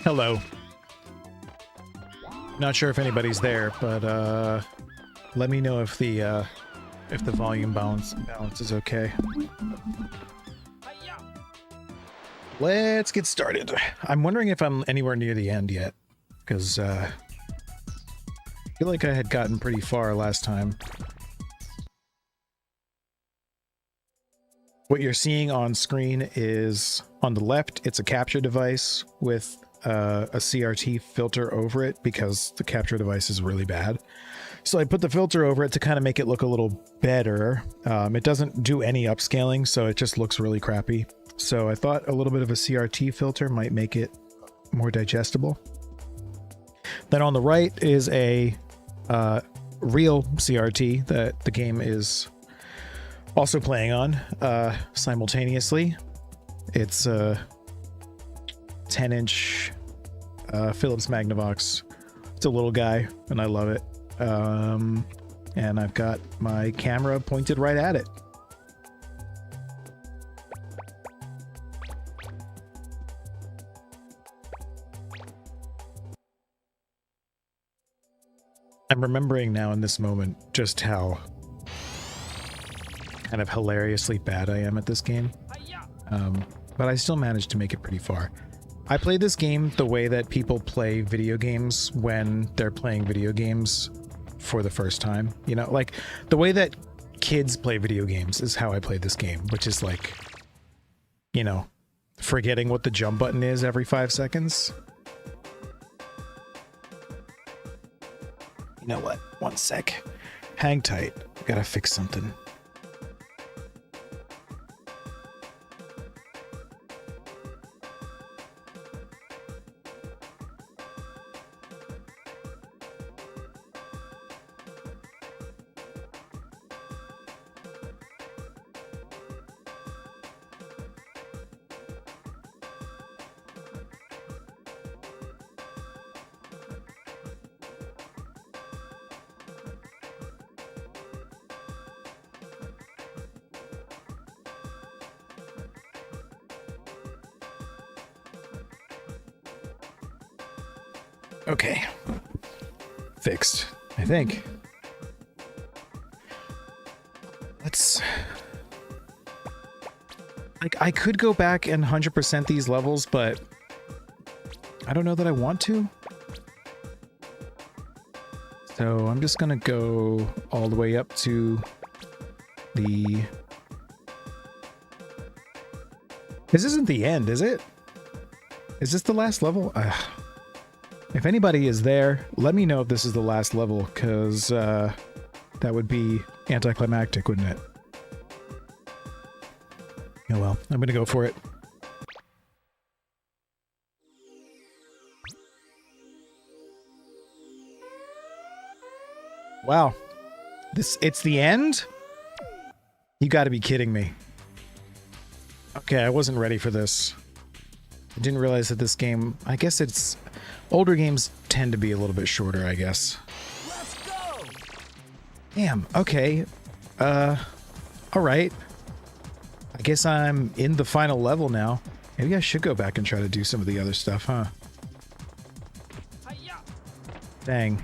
Hello. Not sure if anybody's there, but let me know if the volume balance is okay. Let's get started. I'm wondering if I'm anywhere near the end yet, because I feel like I had gotten pretty far last time. What you're seeing on screen is, on the left, it's a capture device with a CRT filter over it because the capture device is really bad. So I put the filter over it to kind of make it look a little better. It doesn't do any upscaling, so it just looks really crappy. So I thought a little bit of a CRT filter might make it more digestible. Then on the right is a real CRT that the game is also playing on simultaneously. It's a 10-inch Philips Magnavox. It's a little guy, and I love it. And I've got my camera pointed right at it. I'm remembering now in this moment just how kind of hilariously bad I am at this game. But I still managed to make it pretty far. I play this game the way that people play video games when they're playing video games for the first time. You know, like the way that kids play video games is how I play this game, which is like, you know, forgetting what the jump button is every 5 seconds. You know what? 1 sec. Hang tight. Gotta fix something. Okay. Fixed, I think. Let's... Like, I could go back and 100% these levels, but I don't know that I want to. So I'm just gonna go all the way up to the... This isn't the end, is it? Is this the last level? If anybody is there, let me know if this is the last level, because that would be anticlimactic, wouldn't it? Oh well, I'm gonna go for it. Wow. It's the end? You gotta be kidding me. Okay, I wasn't ready for this. I didn't realize that this game, I guess it's... Older games tend to be a little bit shorter, I guess. Let's go! Damn, okay. Alright. I guess I'm in the final level now. Maybe I should go back and try to do some of the other stuff, huh? Dang.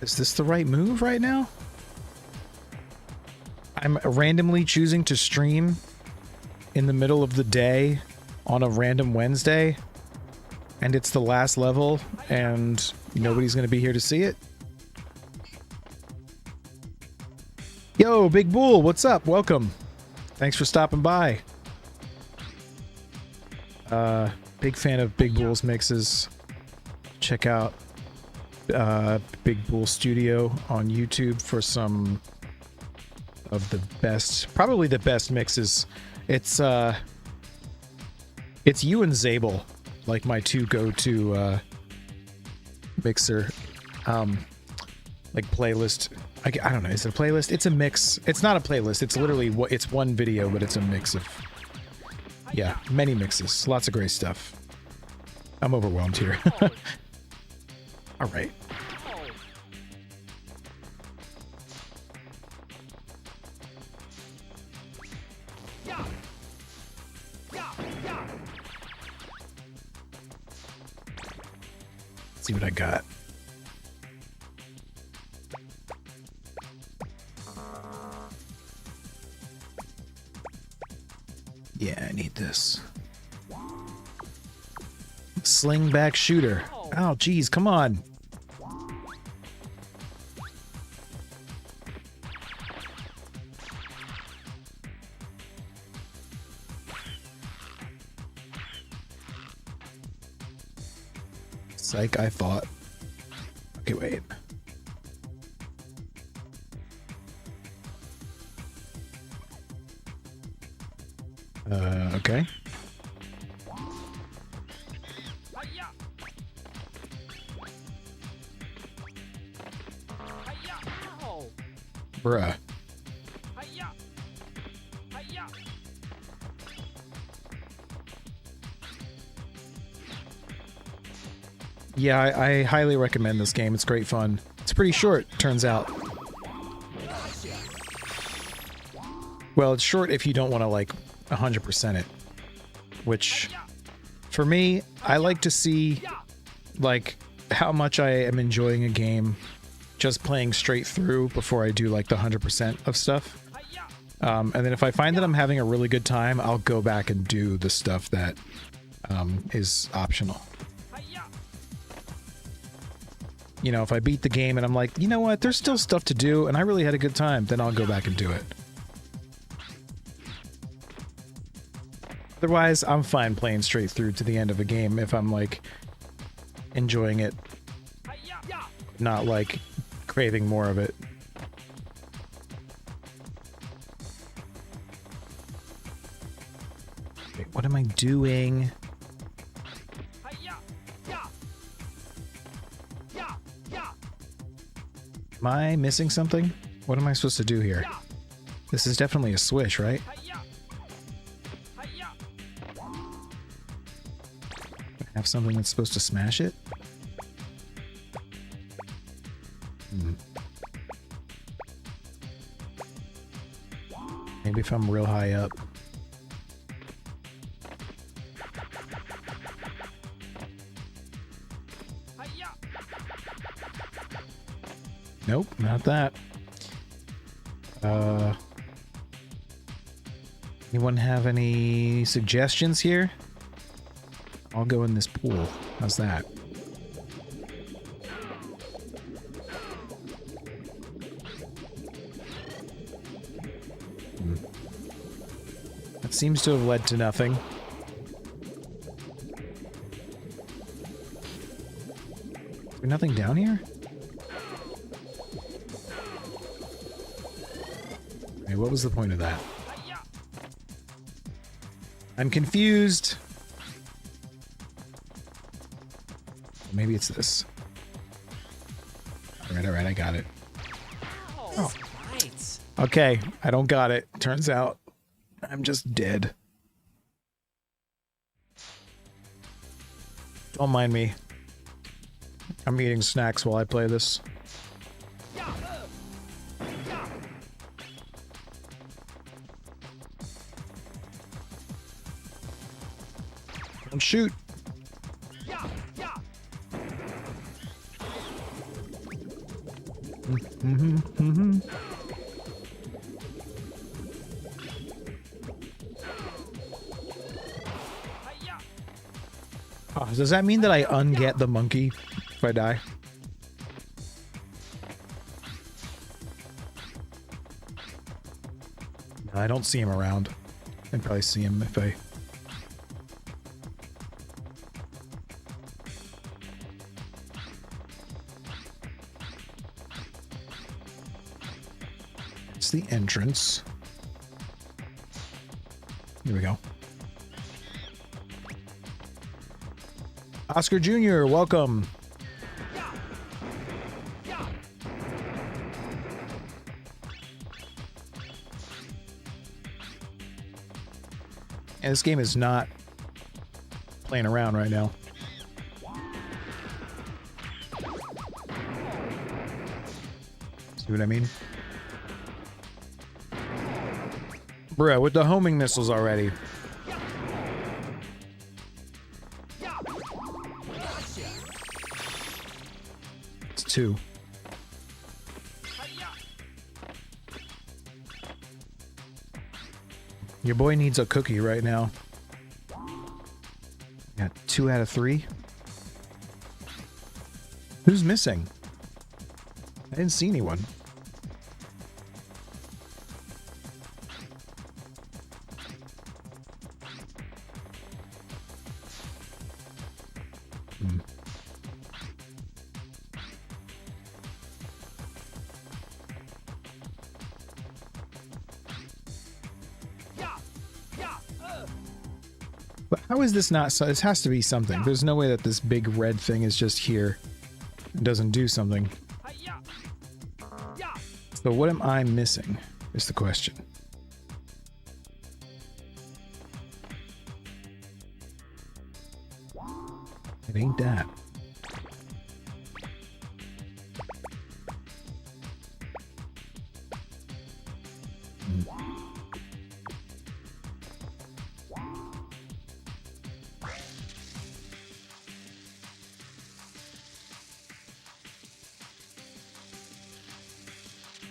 Is this the right move right now? I'm randomly choosing to stream in the middle of the day on a random Wednesday, and it's the last level, and nobody's gonna be here to see it. Yo, Big Bull, what's up? Welcome. Thanks for stopping by. Big fan of Big Bull's mixes. Check out Big Bull Studio on YouTube for some of the best, probably the best mixes. It's you and Zabel, like my two go-to mixer, like playlist. I don't know, is it a playlist? It's a mix. It's not a playlist. It's literally it's one video, but it's a mix of, yeah, many mixes. Lots of great stuff. I'm overwhelmed here. All right. Let's see what I got. Yeah, I need this. Sling back shooter. Oh, geez, come on. Psych, I thought. Okay, wait. Okay. Bruh. Yeah, I highly recommend this game. It's great fun. It's pretty short, turns out. Well, it's short if you don't want to, like, 100% it. Which, for me, I like to see, like, how much I am enjoying a game just playing straight through before I do, like, the 100% of stuff. And then if I find that I'm having a really good time, I'll go back and do the stuff that is optional. You know, if I beat the game and I'm like, you know what, there's still stuff to do and I really had a good time, then I'll go back and do it. Otherwise, I'm fine playing straight through to the end of a game if I'm like enjoying it, not like craving more of it. Wait, what am I doing? Am I missing something? What am I supposed to do here? This is definitely a swish, right? Have something that's supposed to smash it? Maybe if I'm real high up. Nope, not that. Anyone have any suggestions here? I'll go in this pool. How's that? That seems to have led to nothing. Is there nothing down here? Okay, what was the point of that? I'm confused. Maybe it's this. Alright, I got it. Oh. Okay, I don't got it. Turns out I'm just dead. Don't mind me. I'm eating snacks while I play this. Don't shoot. Oh, does that mean that I unget the monkey if I die? No, I don't see him around. I'd probably see him if I... It's the entrance. Here we go. Oscar Jr., welcome. And this game is not playing around right now. See what I mean? Bruh, with the homing missiles already. It's 2. Your boy needs a cookie right now. Got 2 out of 3. Who's missing? I didn't see anyone. But how is this not so? This has to be something. There's no way that this big red thing is just here and doesn't do something. So what am I missing is the question. It ain't that.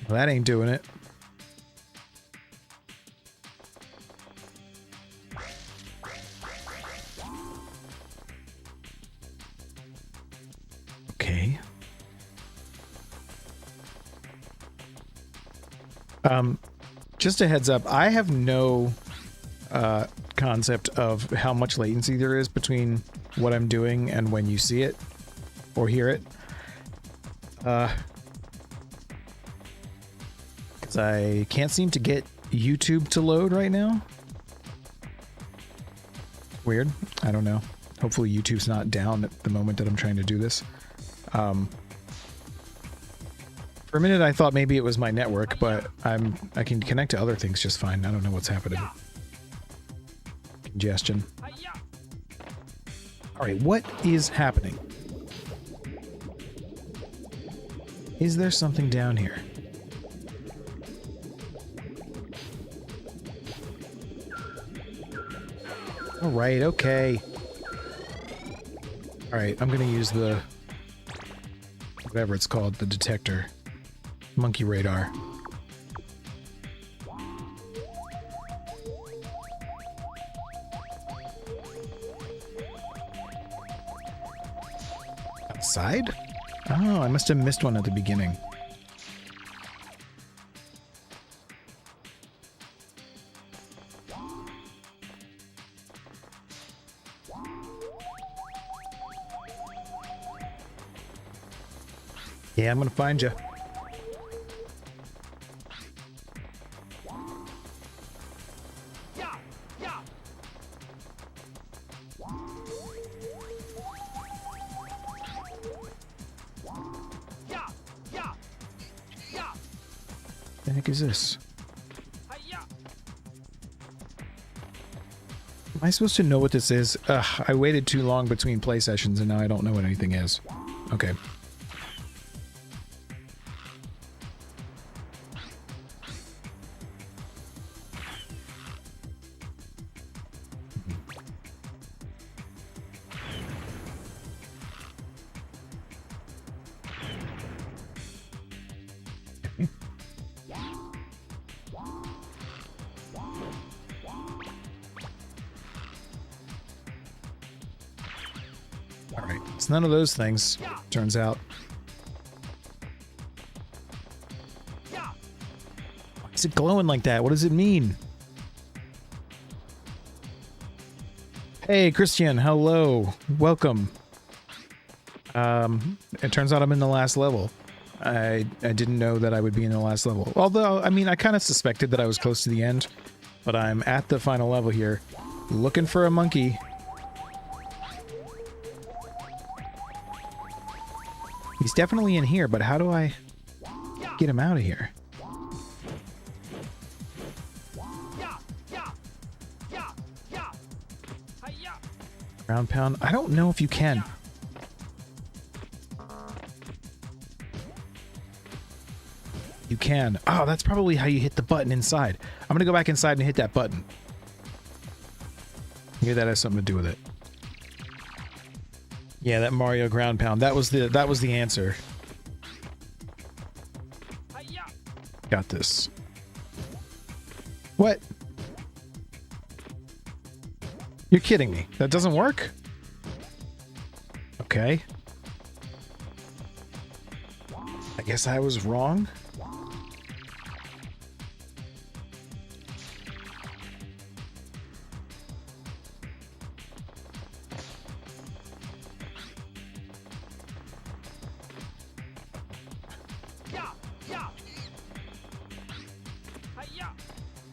Well, that ain't doing it. Okay. Just a heads up, I have no concept of how much latency there is between what I'm doing and when you see it or hear it. Because I can't seem to get YouTube to load right now. Weird. I don't know. Hopefully YouTube's not down at the moment that I'm trying to do this. For a minute I thought maybe it was my network, but I can connect to other things just fine. I don't know what's happening. Congestion. Alright, what is happening? Is there something down here? Alright, okay. Alright, I'm gonna use the... whatever it's called, the detector. Monkey radar. Outside? Oh, I must have missed one at the beginning. Yeah, I'm gonna find you. The heck is this? Am I supposed to know what this is? Ugh, I waited too long between play sessions and now I don't know what anything is. Okay. Alright, it's none of those things, turns out. Why is it glowing like that? What does it mean? Hey, Christian, hello. Welcome. It turns out I'm in the last level. I didn't know that I would be in the last level. Although, I mean, I kind of suspected that I was close to the end, but I'm at the final level here, looking for a monkey. He's definitely in here, but how do I get him out of here? Ground pound? I don't know if you can. You can. Oh, that's probably how you hit the button inside. I'm gonna go back inside and hit that button. Maybe that has something to do with it. Yeah, that Mario ground pound. That was the answer. Got this. What? You're kidding me. That doesn't work? Okay. I guess I was wrong.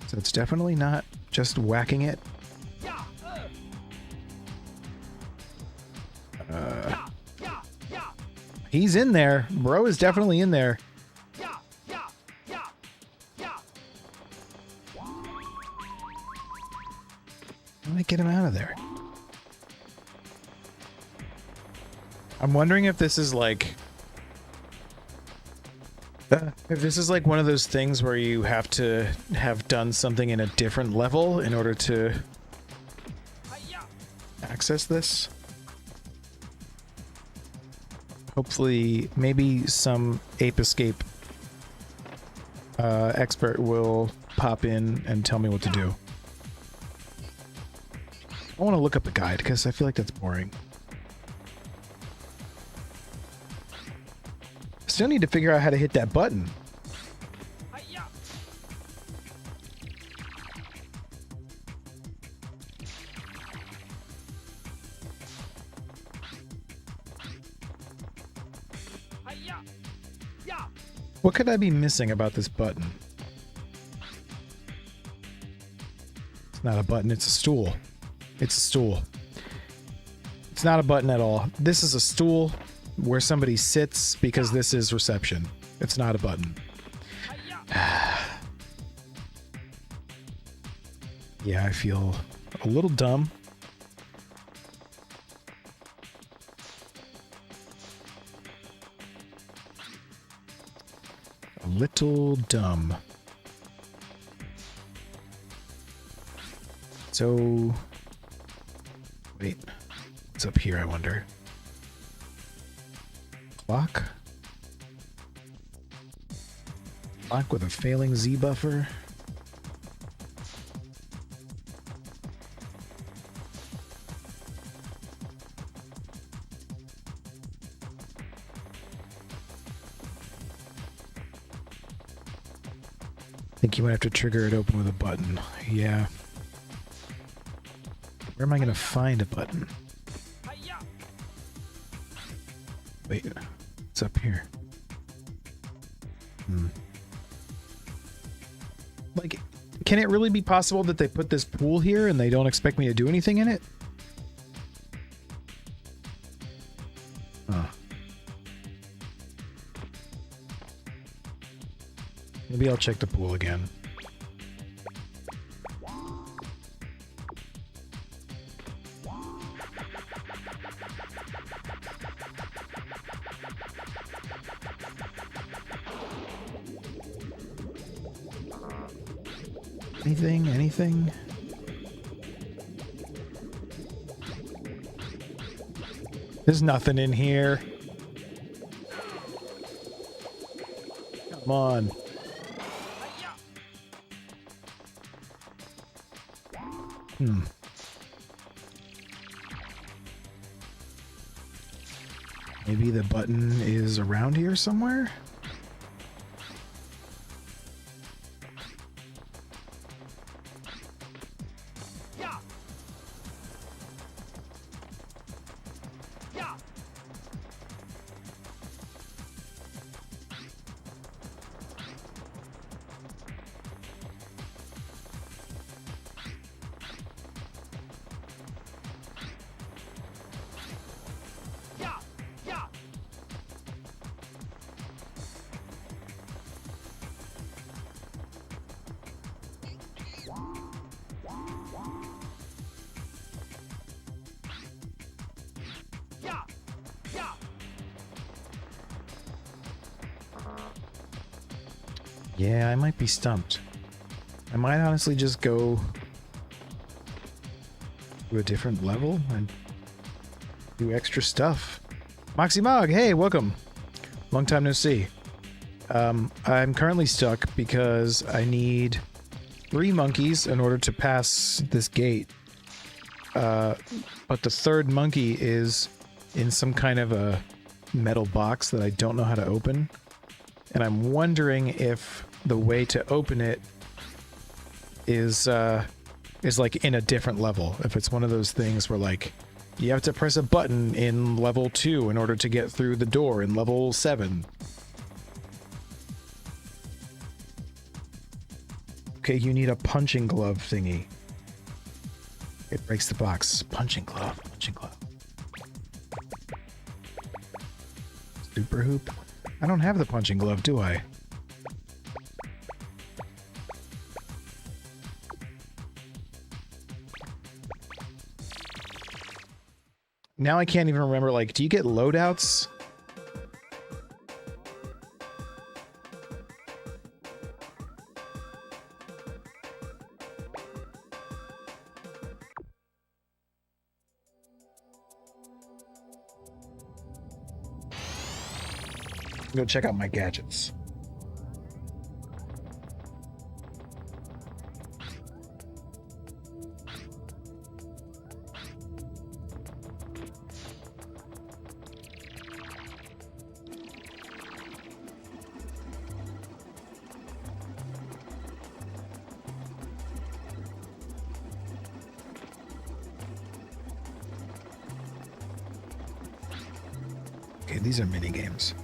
So it's definitely not just whacking it. He's in there. Bro is definitely in there. How do I get him out of there? I'm wondering if this is like... if this is like one of those things where you have to have done something in a different level in order to access this. Hopefully, maybe some Ape Escape expert will pop in and tell me what to do. I want to look up the guide because I feel like that's boring. Still need to figure out how to hit that button. What could I be missing about this button? It's not a button, it's a stool. It's a stool. It's not a button at all. This is a stool where somebody sits because this is reception. It's not a button. Yeah, I feel a little dumb. A little dumb. So, wait, what's up here, I wonder? Clock? Clock with a failing Z buffer? I think you might have to trigger it open with a button. Yeah. Where am I going to find a button? Wait, it's up here. Like, can it really be possible that they put this pool here and they don't expect me to do anything in it? Huh. Maybe I'll check the pool again. Anything? There's nothing in here. Come on. Maybe the button is around here somewhere? Yeah, I might be stumped. I might honestly just go to a different level and do extra stuff. Moxie Mog, hey, welcome. Long time no see. I'm currently stuck because I need 3 monkeys in order to pass this gate. But the third monkey is in some kind of a metal box that I don't know how to open. And I'm wondering if the way to open it is like in a different level. If it's one of those things where like you have to press a button in level 2 in order to get through the door in level 7. Okay, you need a punching glove thingy. It breaks the box. Punching glove, punching glove. Super hoop. I don't have the punching glove, do I? Now I can't even remember, like, do you get loadouts? Go check out my gadgets. Okay, these are mini games.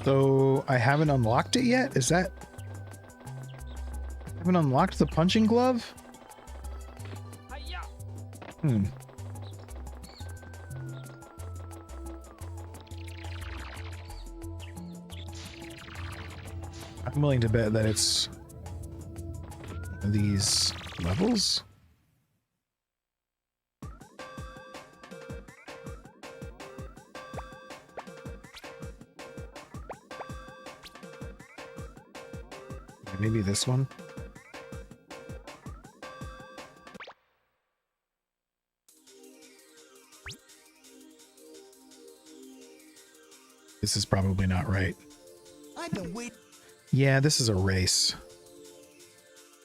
So I haven't unlocked it yet? Is that... I haven't unlocked the punching glove? Hmm. I'm willing to bet that it's these levels. Maybe this one. This is probably not right. I've been waiting. Yeah, this is a race.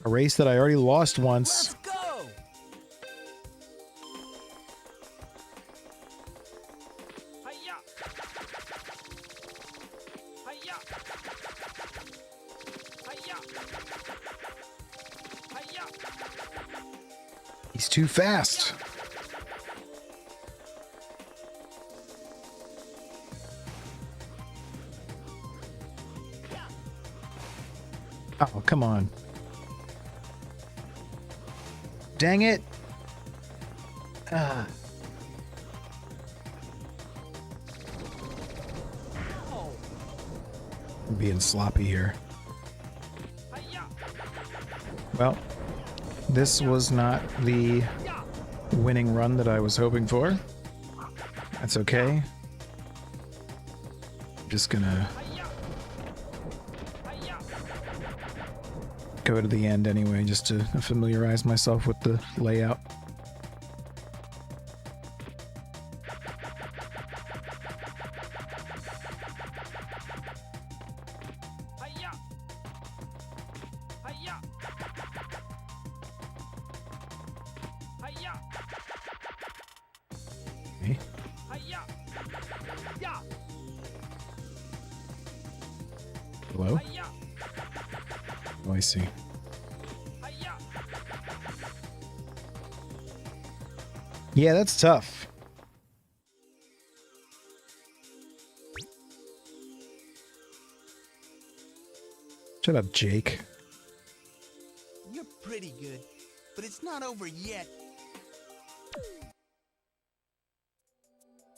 A race that I already lost once. Let's go. Hiya. Hiya. Hiya. Hiya. He's too fast. Oh, come on. Dang it. Ah. I'm being sloppy here. Hiya. Well, this was not the winning run that I was hoping for. That's okay. I'm just gonna go to the end anyway, just to familiarize myself with the layout. Hiya. Hiya. Hiya. Okay. Hiya. Yeah. Hello? Hiya. Oh, I see. Hiya. Yeah, that's tough. Shut up, Jake. You're pretty good, but it's not over yet.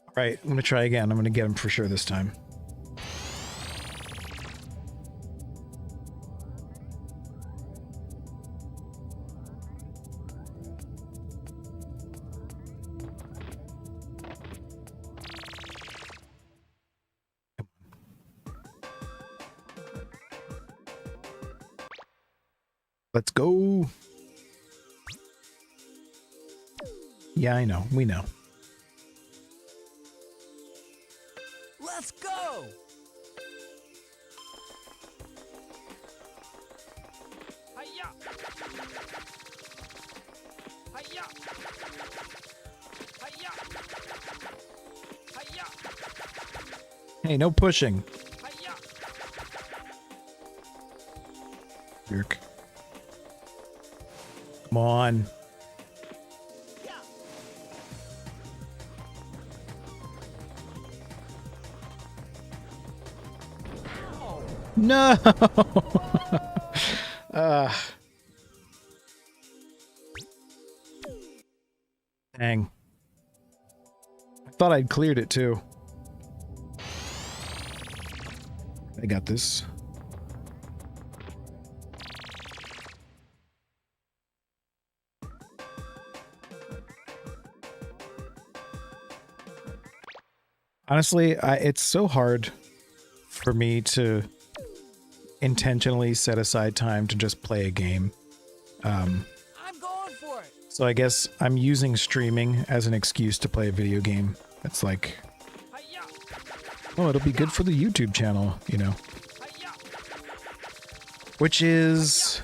All right, I'm gonna try again. I'm gonna get him for sure this time. Let's go. Yeah, I know. We know. Let's go. Hiya. Hiya. Hiya. Hiya. Hey, no pushing. Hiya. Jerk. Come on. No. Dang. I thought I'd cleared it too. I got this. Honestly, it's so hard for me to intentionally set aside time to just play a game. I'm going for it. So I guess I'm using streaming as an excuse to play a video game. It's like, Hiya. oh, it'll be good for the YouTube channel, you know. Hiya. Which is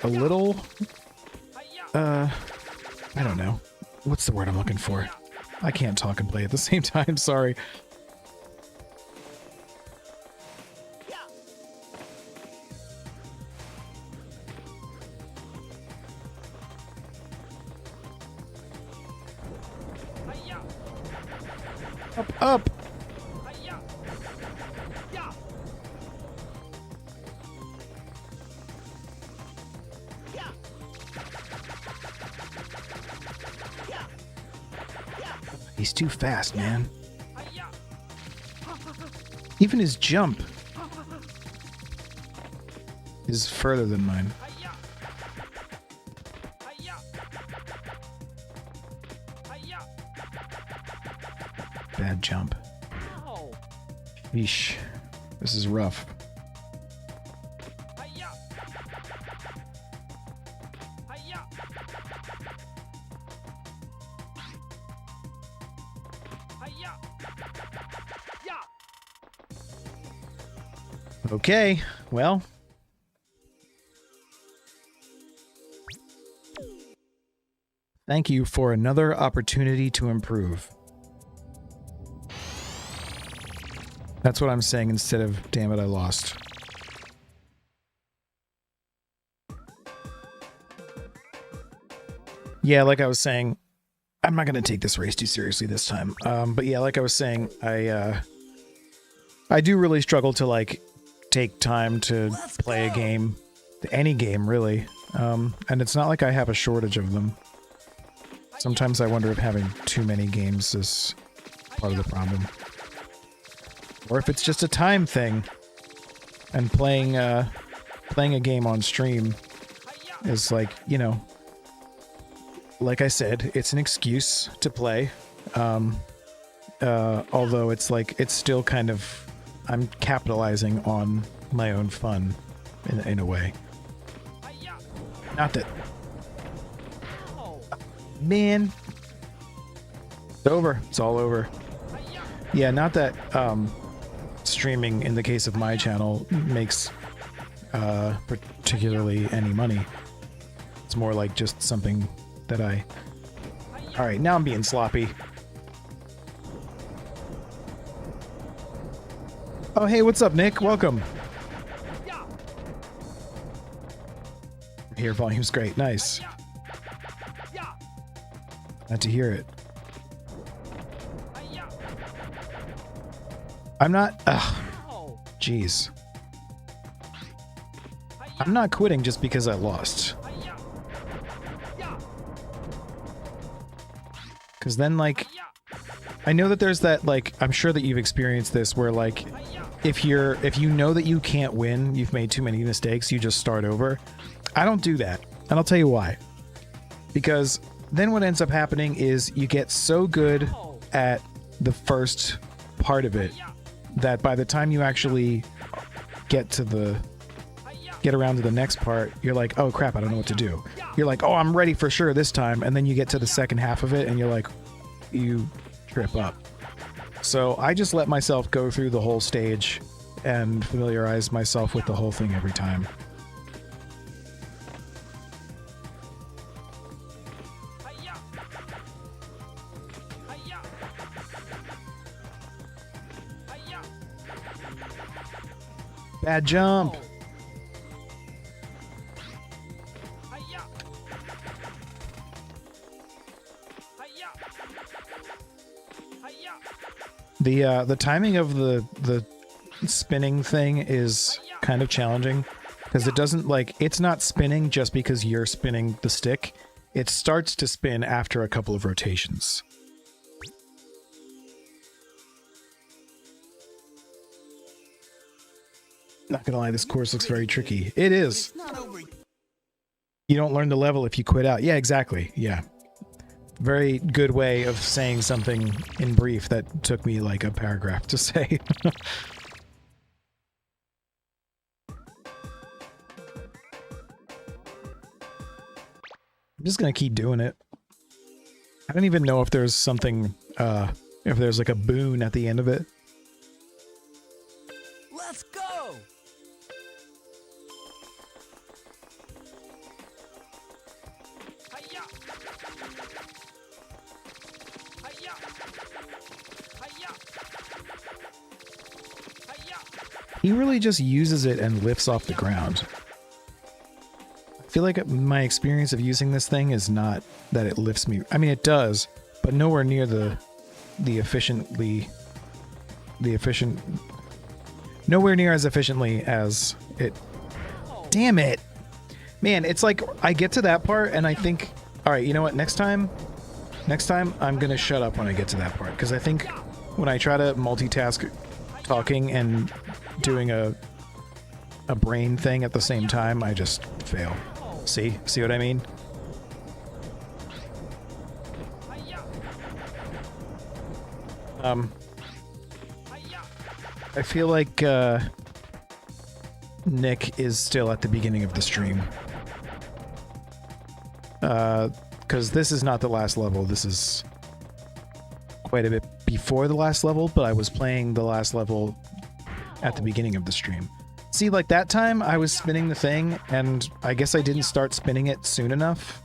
a little, Hiya. I don't know. What's the word I'm looking for? I can't talk and play at the same time, sorry. Hiya. Up, up! Hiya. Yeah. He's too fast, man. Hiya! Even his jump is further than mine. Hiya! Hiya! Hiya! Bad jump. Ow! Yeesh. This is rough. Hiya! Hiya! Hiya! Ya! Okay, well. Thank you for another opportunity to improve. That's what I'm saying instead of, damn it, I lost. Yeah, like I was saying, I'm not going to take this race too seriously this time. But yeah, like I was saying, I do really struggle to, like, take time to play a game. Any game, really. And it's not like I have a shortage of them. Sometimes I wonder if having too many games is part of the problem. Or if it's just a time thing. And playing a game on stream is like, you know, like I said, it's an excuse to play. Although it's like, it's still kind of, I'm capitalizing on my own fun in a way. Not that... Man. It's over. It's all over. Yeah, not that streaming, in the case of my channel, makes particularly any money. It's more like just something that I... Alright, now I'm being sloppy. Oh, hey, what's up, Nick? Welcome. Here, volume's great. Nice. Glad to hear it. I'm not... Ugh. Jeez. I'm not quitting just because I lost. Because then, like... I know that there's that, like... I'm sure that you've experienced this where, like... If you know that you can't win, you've made too many mistakes, you just start over. I don't do that. And I'll tell you why. Because then what ends up happening is you get so good at the first part of it that by the time you actually get around to the next part, you're like, oh crap, I don't know what to do. You're like, oh, I'm ready for sure this time. And then you get to the second half of it and you're like, you trip up. So I just let myself go through the whole stage and familiarize myself with the whole thing every time. Bad jump. The timing of the spinning thing is kind of challenging because it doesn't, like, it's not spinning just because you're spinning the stick. It starts to spin after a couple of rotations. Not gonna lie, this course looks very tricky. It is. You don't learn the level if you quit out. Yeah, exactly. Yeah. Very good way of saying something in brief that took me like a paragraph to say. I'm just gonna keep doing it. I don't even know if there's something, if there's like a boon at the end of it. Let's go! He really just uses it and lifts off the ground. I feel like my experience of using this thing is not that it lifts me. I mean, it does, but nowhere near nowhere near as efficiently as it. Damn it. Man, it's like I get to that part and I think, all right, you know what? Next time Next time, I'm gonna shut up when I get to that part, because I think when I try to multitask talking and doing a brain thing at the same time, I just fail. See? See what I mean? I feel like Nick is still at the beginning of the stream. Because this is not the last level. This is quite a bit before the last level, but I was playing the last level at the beginning of the stream. See, like that time I was spinning the thing, and I guess I didn't start spinning it soon enough.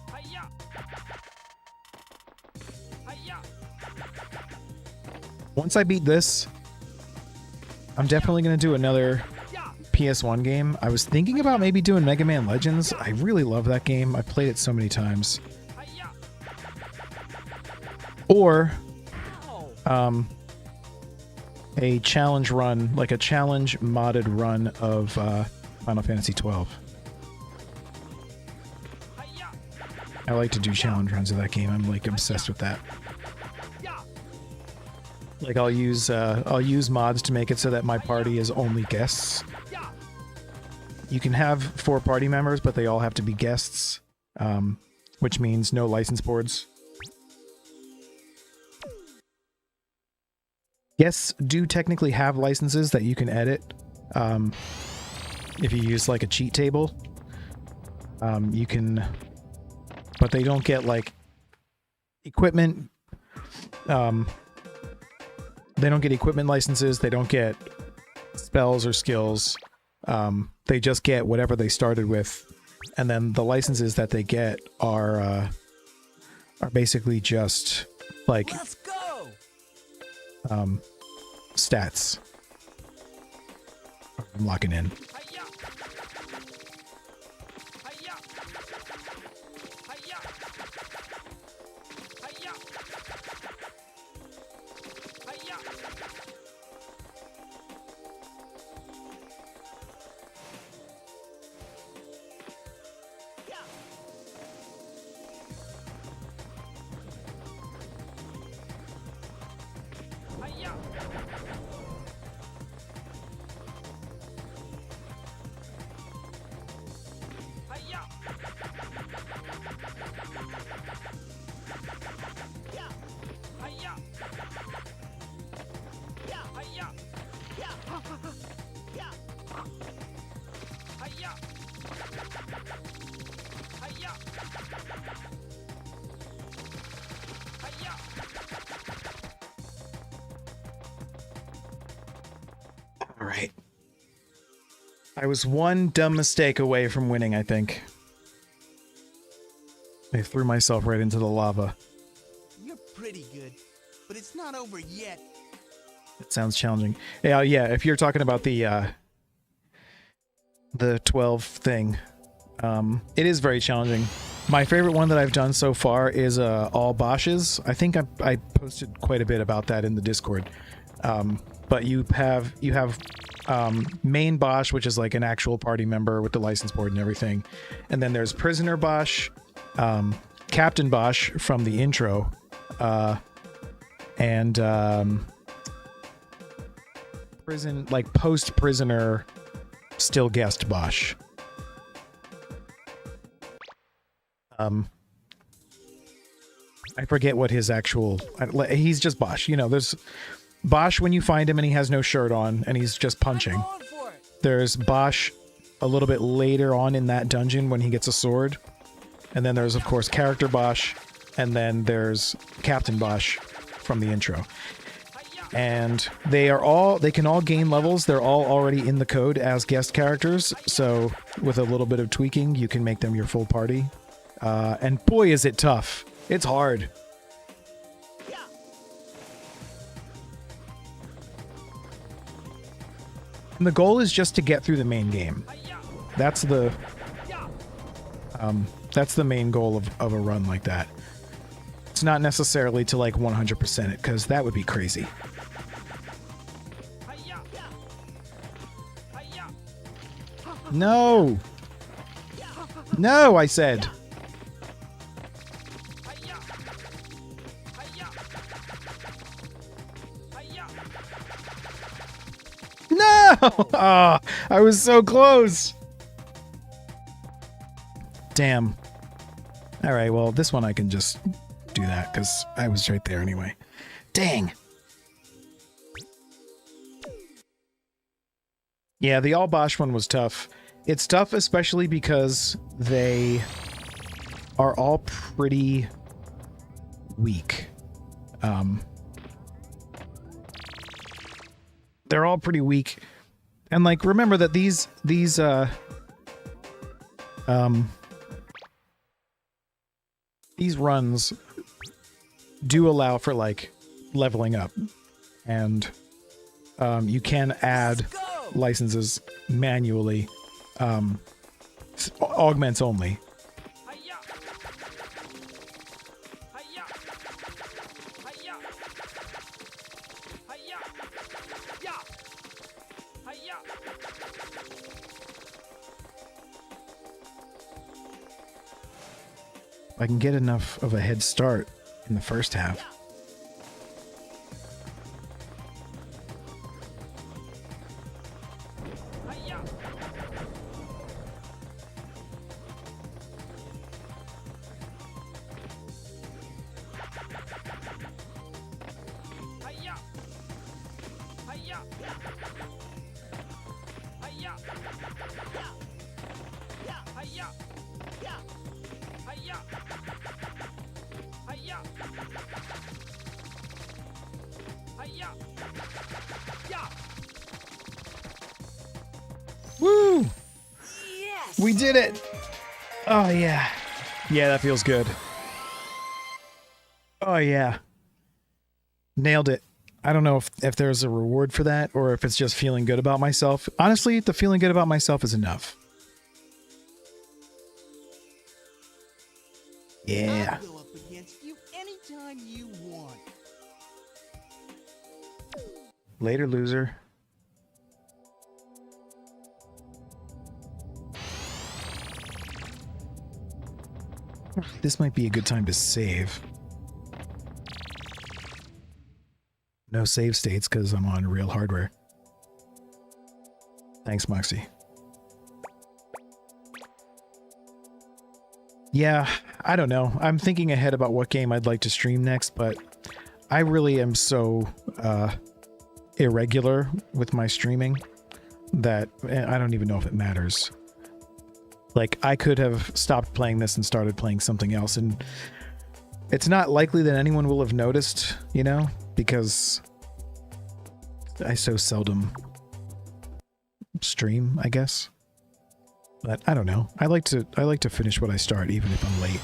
Once I beat this, I'm definitely going to do another PS1 game. I was thinking about maybe doing Mega Man Legends. I really love that game. I played it so many times. Or a challenge run, like a challenge modded run of Final Fantasy XII. I like to do challenge runs of that game. I'm like obsessed with that. Like I'll use mods to make it so that my party is only guests. You can have 4 party members, but they all have to be guests, which means no license boards. Guests do technically have licenses that you can edit. If you use like a cheat table, you can, but they don't get like equipment. They don't get equipment licenses. They don't get spells or skills. They just get whatever they started with, and then the licenses that they get are basically just like Let's go. Stats. I'm locking in. All right. I was one dumb mistake away from winning, I think. I threw myself right into the lava. You're pretty good, but it's not over yet. It sounds challenging. Yeah, if you're talking about the 12 thing, it is very challenging. My favorite one that I've done so far is all Bosches. I think I posted quite a bit about that in the Discord. But you have main Bosch, which is like an actual party member with the license board and everything, and then there's prisoner Bosch, Captain Bosch from the intro, and prison, like post prisoner, still guest Bosch. I forget what his actual. He's just Bosch. You know, there's Bosch when you find him and he has no shirt on and he's just punching. There's Bosch a little bit later on in that dungeon when he gets a sword. And then there's, of course, character Bosch. And then there's Captain Bosch from the intro. And they can all gain levels. They're all already in the code as guest characters. So with a little bit of tweaking, you can make them your full party. And boy, is it tough. It's hard. And the goal is just to get through the main game. That's the main goal of a run like that. It's not necessarily to like 100% it, because that would be crazy. No! No, I said. Oh, I was so close. Damn. All right, well, this one I can just do that because I was right there anyway. Dang. Yeah, the All Bosch one was tough. It's tough especially because they are all pretty weak. They're all pretty weak. And like remember that these runs do allow for like leveling up, and you can add licenses manually. Augments only. Hiya! Hiya! Hiya! Hiya! Ya! Hiya! I can get enough of a head start in the first half. Hiya! Hiya! Hiya! Hiya! Hiya! Hiya! Hiya! Hiya! Ya! Woo! We did it! Oh yeah. Yeah, that feels good. Oh yeah. Nailed it. I don't know if there's a reward for that or if it's just feeling good about myself. Honestly, the feeling good about myself is enough. Yeah. I'll go up against you anytime you want. Later, loser. This might be a good time to save. No save states because I'm on real hardware. Thanks, Moxie. Yeah, I don't know. I'm thinking ahead about what game I'd like to stream next, but I really am so irregular with my streaming that I don't even know if it matters. Like, I could have stopped playing this and started playing something else, and it's not likely that anyone will have noticed, you know, because I so seldom stream, I guess. But I don't know. I like to finish what I start, even if I'm late.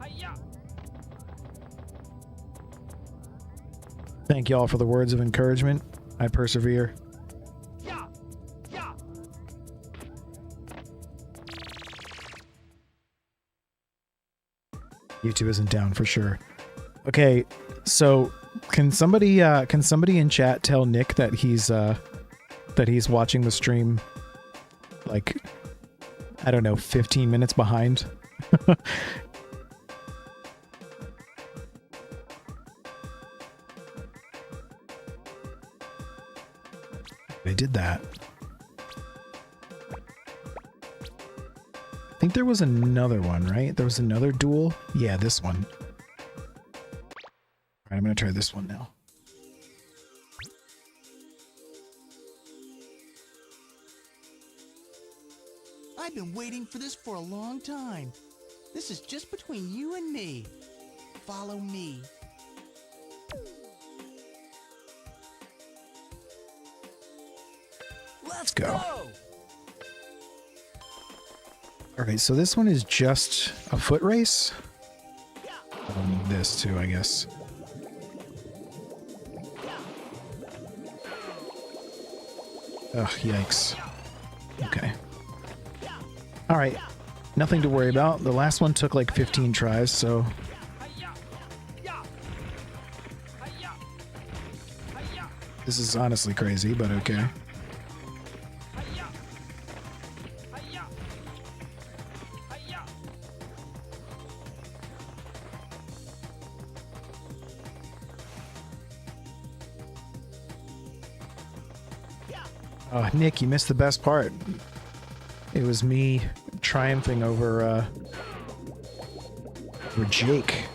Hiya! Thank y'all for the words of encouragement. I persevere. Ya! Ya! YouTube isn't down for sure. Okay, so can somebody in chat tell Nick that he's watching the stream like, I don't know, 15 minutes behind? I did that. I think there was another one, right? There was another duel? Yeah, this one. Alright, I'm gonna try this one now. I've been waiting for this for a long time. This is just between you and me. Follow me. Let's go. Alright, so this one is just a foot race. This too, I guess. Ugh, yikes. Okay. Alright, nothing to worry about. The last one took like 15 tries, so... Hiya! Ya! Hiya! Hiya! This is honestly crazy, but okay. Hiya! Hiya! Hiya! Nick, you missed the best part. It was me triumphing over Jake.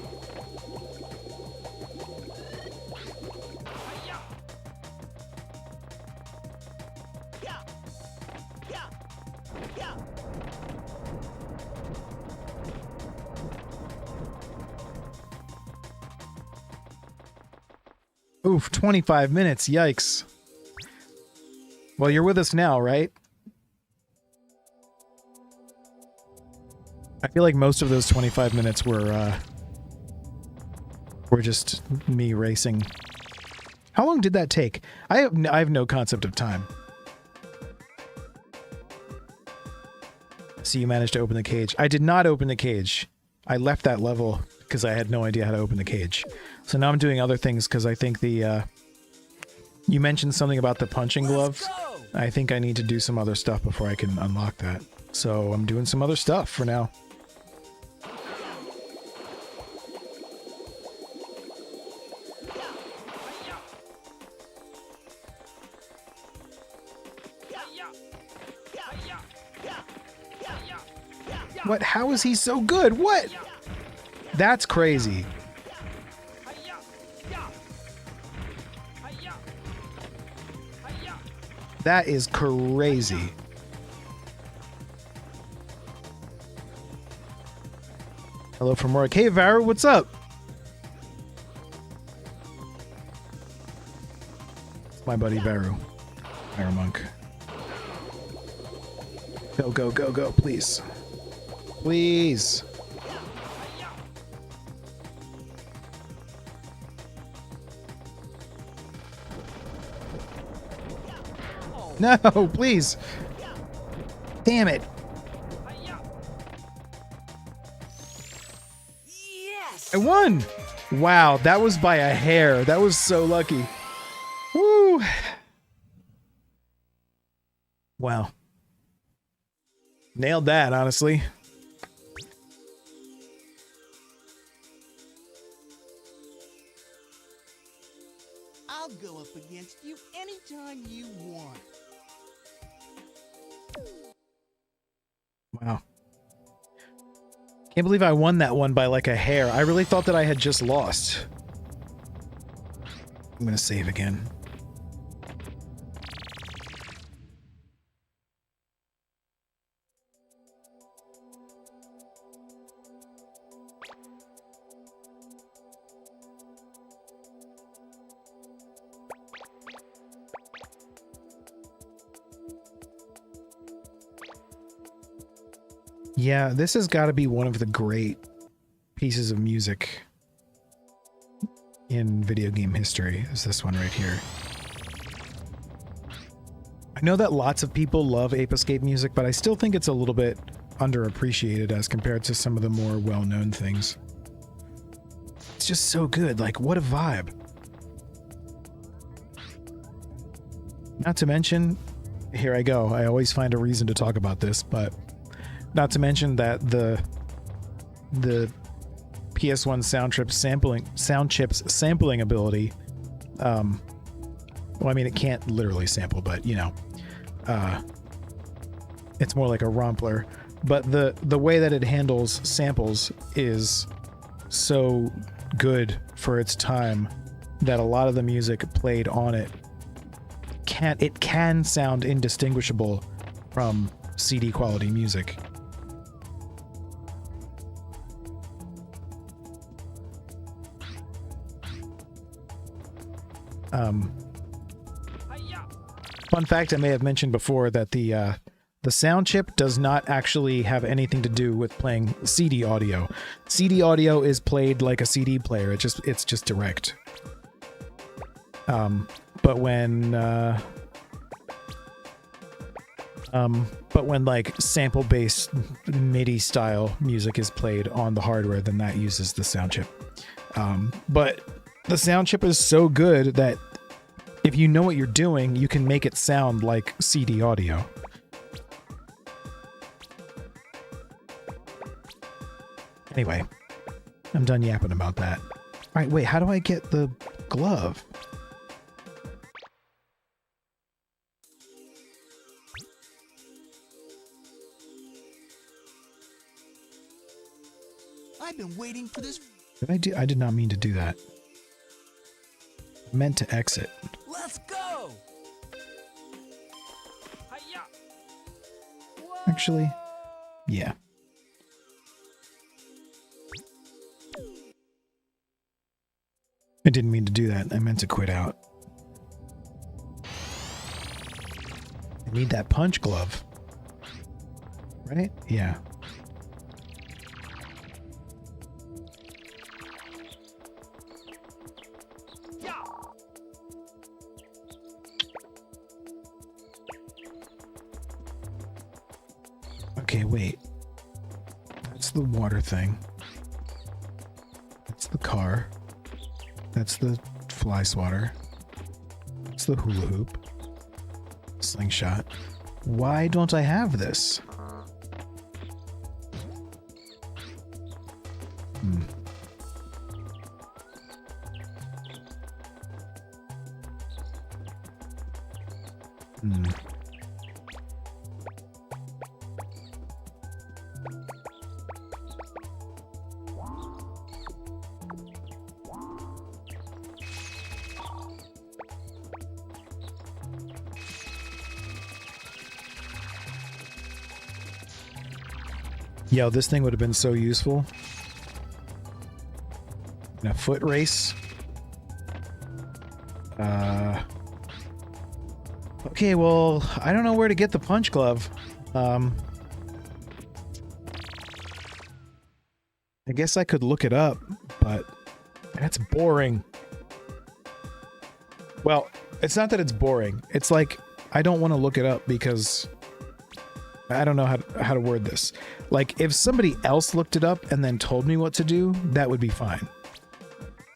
Oof, 25 minutes. Yikes. Well, you're with us now, right? I feel like most of those 25 minutes were just me racing. How long did that take? I have no concept of time. So you managed to open the cage. I did not open the cage. I left that level because I had no idea how to open the cage. So now I'm doing other things because I think the you mentioned something about the punching gloves. I think I need to do some other stuff before I can unlock that. So I'm doing some other stuff for now. What? How is he so good? What? That's crazy. That is crazy. Hello from work. Hey, Varu, what's up? It's my buddy Varu. Monk. Go, go, go, go, please. Please. No, please. Damn it. Yes. I won. Wow, that was by a hair. That was so lucky. Woo. Wow. Nailed that, honestly. I'll go up against you anytime you want. Wow. Can't believe I won that one by like a hair. I really thought that I had just lost. I'm gonna save again. Yeah, this has got to be one of the great pieces of music in video game history, is this one right here. I know that lots of people love Ape Escape music, but I still think it's a little bit underappreciated as compared to some of the more well-known things. It's just so good, like, what a vibe. Not to mention, here I go, I always find a reason to talk about this, but not to mention that the PS1 sound chip's sampling ability, well, I mean, it can't literally sample, but you know, it's more like a rompler. But the way that it handles samples is so good for its time that a lot of the music played on it can sound indistinguishable from CD quality music. Fun fact I may have mentioned before that the sound chip does not actually have anything to do with playing CD audio. CD audio is played like a CD player. It's just direct. But when like sample-based MIDI style music is played on the hardware, then that uses the sound chip. But the sound chip is so good that if you know what you're doing, you can make it sound like CD audio. Anyway, I'm done yapping about that. All right, wait, how do I get the glove? I've been waiting for this. Did I do? I did not mean to do that. I meant to exit. Let's go! Hi-ya! Actually, yeah. I didn't mean to do that. I meant to quit out. I need that punch glove. Right? Yeah. Yeah! Okay, wait. That's the water thing. That's the car. That's the fly swatter. That's the hula hoop. Slingshot. Why don't I have this? Hmm. Hmm. Yo, this thing would have been so useful in a foot race. Okay, well, I don't know where to get the punch glove. I guess I could look it up, but that's boring. Well, it's not that it's boring. It's like, I don't want to look it up because I don't know how to word this. Like, if somebody else looked it up and then told me what to do, that would be fine.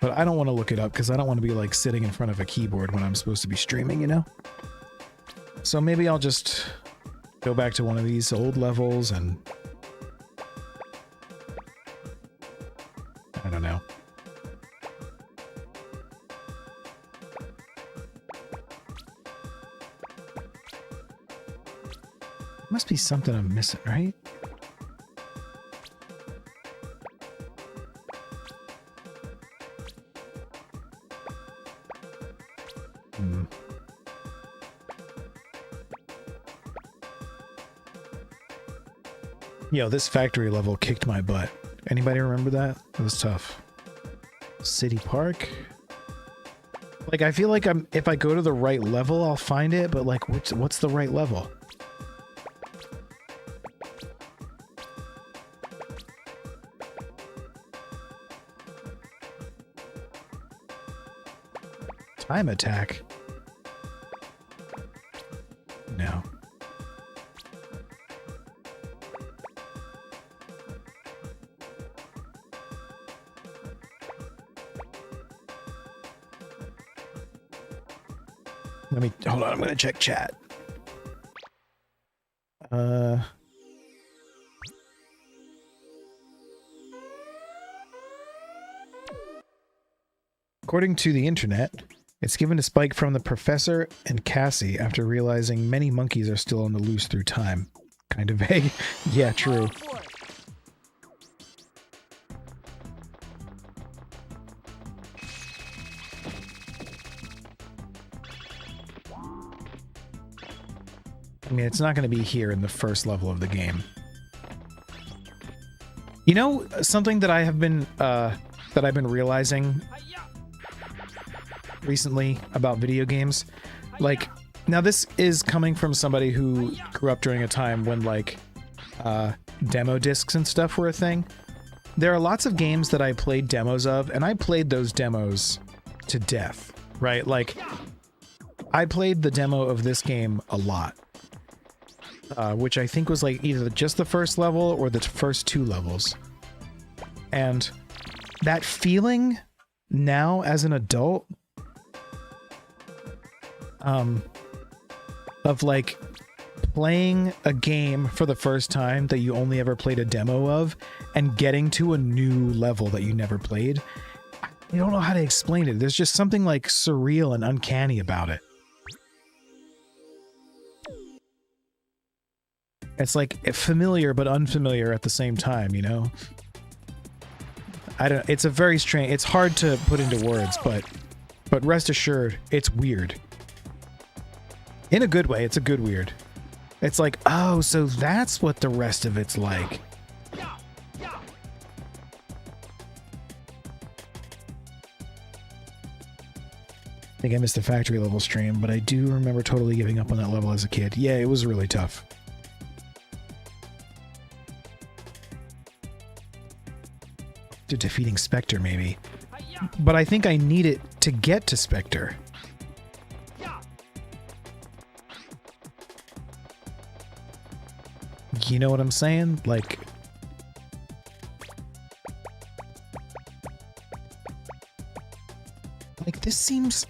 But I don't want to look it up because I don't want to be like sitting in front of a keyboard when I'm supposed to be streaming, you know? So maybe I'll just go back to one of these old levels and I don't know. Must be something I'm missing, right? Hmm. Yo, this factory level kicked my butt. Anybody remember that? It was tough. City Park? Like, I feel like if I go to the right level, I'll find it, but like, what's the right level? Time attack? No. Let me hold on, I'm gonna check chat. According to the internet, it's given a spike from the professor and Cassie after realizing many monkeys are still on the loose through time. Kind of vague. Yeah, true. I mean, it's not going to be here in the first level of the game. You know, something that I've been realizing recently about video games, like, now this is coming from somebody who grew up during a time when like demo discs and stuff were a thing. There are lots of games that I played demos of, and I played those demos to death, right? Like, I played the demo of this game a lot, which I think was like either just the first level or the first two levels. And that feeling now as an adult of like playing a game for the first time that you only ever played a demo of and getting to a new level that you never played. I don't know how to explain it. There's just something like surreal and uncanny about it. It's like familiar but unfamiliar at the same time, you know? I don't. It's a very strange. It's hard to put into words, but rest assured, it's weird. In a good way. It's a good weird. It's like, oh, so that's what the rest of it's like. I think I missed the factory level stream, but I do remember totally giving up on that level as a kid. Yeah, it was really tough. To defeating Spectre, maybe. But I think I need it to get to Spectre. You know what I'm saying? Like... this seems...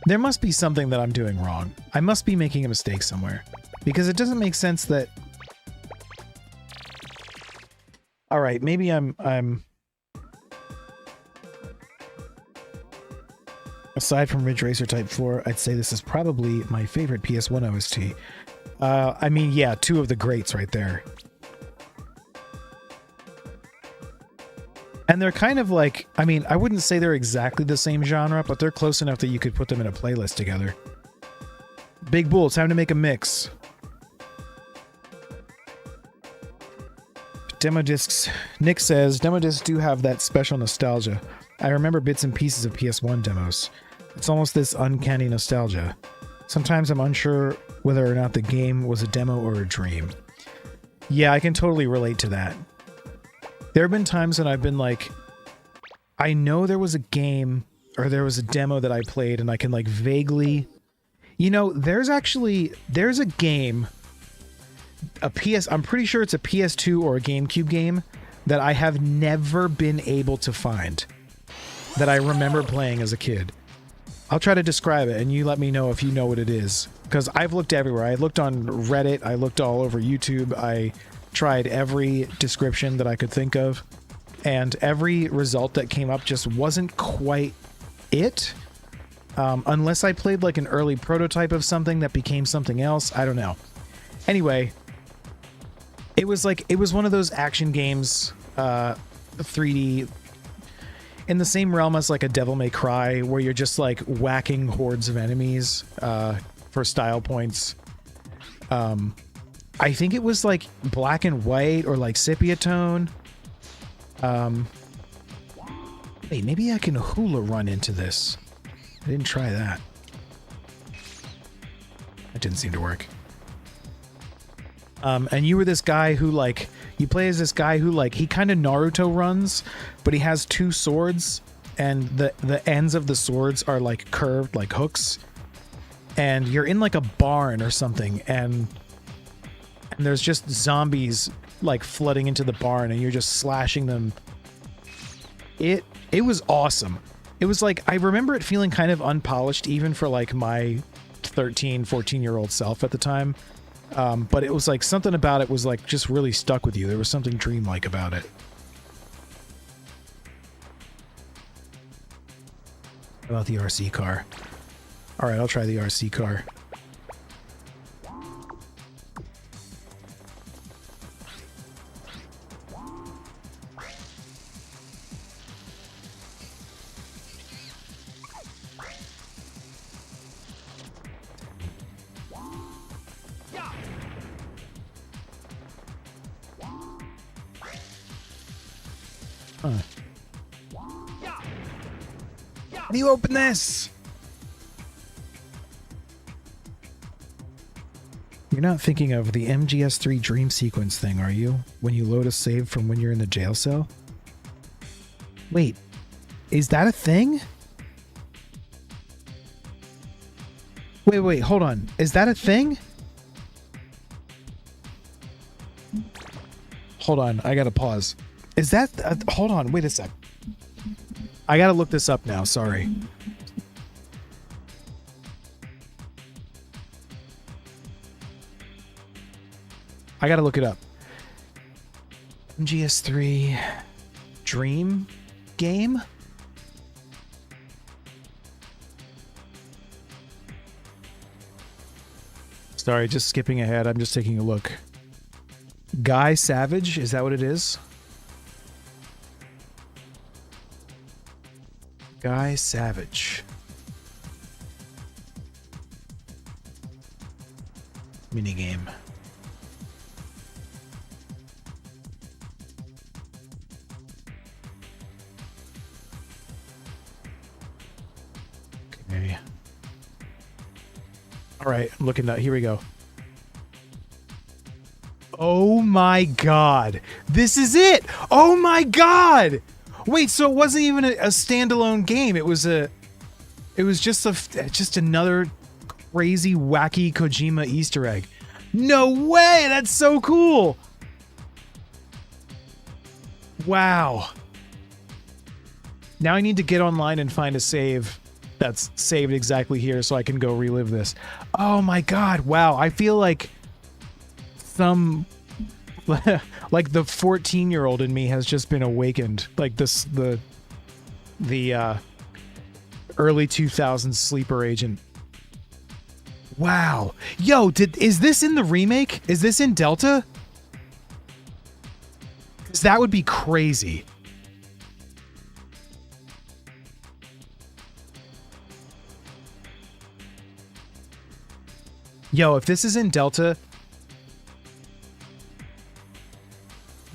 There must be something that I'm doing wrong. I must be making a mistake somewhere. Because it doesn't make sense that... Alright, maybe I'm... Aside from Ridge Racer Type 4, I'd say this is probably my favorite PS1 OST. I mean, yeah, two of the greats right there. And they're kind of like, I mean, I wouldn't say they're exactly the same genre, but they're close enough that you could put them in a playlist together. Big Bull, time to make a mix. Demo discs. Nick says, demo discs do have that special nostalgia. I remember bits and pieces of PS1 demos. It's almost this uncanny nostalgia. Sometimes I'm unsure whether or not the game was a demo or a dream. Yeah, I can totally relate to that. There have been times when I've been like, I know there was a game or there was a demo that I played and I can like vaguely, you know, there's a game, I'm pretty sure it's a PS2 or a GameCube game that I have never been able to find that I remember playing as a kid. I'll try to describe it and you let me know if you know what it is. Because I've looked everywhere. I looked on Reddit, I looked all over YouTube, I tried every description that I could think of, and every result that came up just wasn't quite it. Unless I played like an early prototype of something that became something else. I don't know. Anyway, it was one of those action games, 3D, in the same realm as like a Devil May Cry, where you're just like whacking hordes of enemies for style points. I think it was like black and white or like sepia tone. Wait, maybe I can hula run into this. I didn't try that. That didn't seem to work. And you were this guy who like, you play as this guy who like, he kind of Naruto runs, but he has two swords and the ends of the swords are like curved like hooks. And you're in like a barn or something and there's just zombies like flooding into the barn and you're just slashing them. It was awesome. It was like, I remember it feeling kind of unpolished even for like my 13, 14-year-old self at the time. But it was like something about it was like just really stuck with you. There was something dreamlike about it. How about the RC car? All right, I'll try the RC car. Huh. How do you open this? You're not thinking of the MGS3 dream sequence thing, are you? When you load a save from when you're in the jail cell? Wait, is that a thing? Wait, hold on. Is that a thing? Hold on, I gotta pause. Is that... hold on, wait a sec. I gotta look this up now, sorry. I gotta look it up. MGS3 Dream game? Sorry, just skipping ahead. I'm just taking a look. Guy Savage, is that what it is? Guy Savage. Minigame. Okay. All right, I'm looking at, here we go. Oh my god. This is it. Oh my god. Wait, so it wasn't even a standalone game. It was just another crazy wacky Kojima Easter egg. No way. That's so cool. Wow. Now I need to get online and find a save that's saved exactly here so I can go relive this. Oh my god. Wow. I feel like like the 14-year-old in me has just been awakened. Like the early 2000s sleeper agent. Wow. Yo, is this in the remake? Is this in Delta? 'Cause that would be crazy. Yo, if this is in Delta,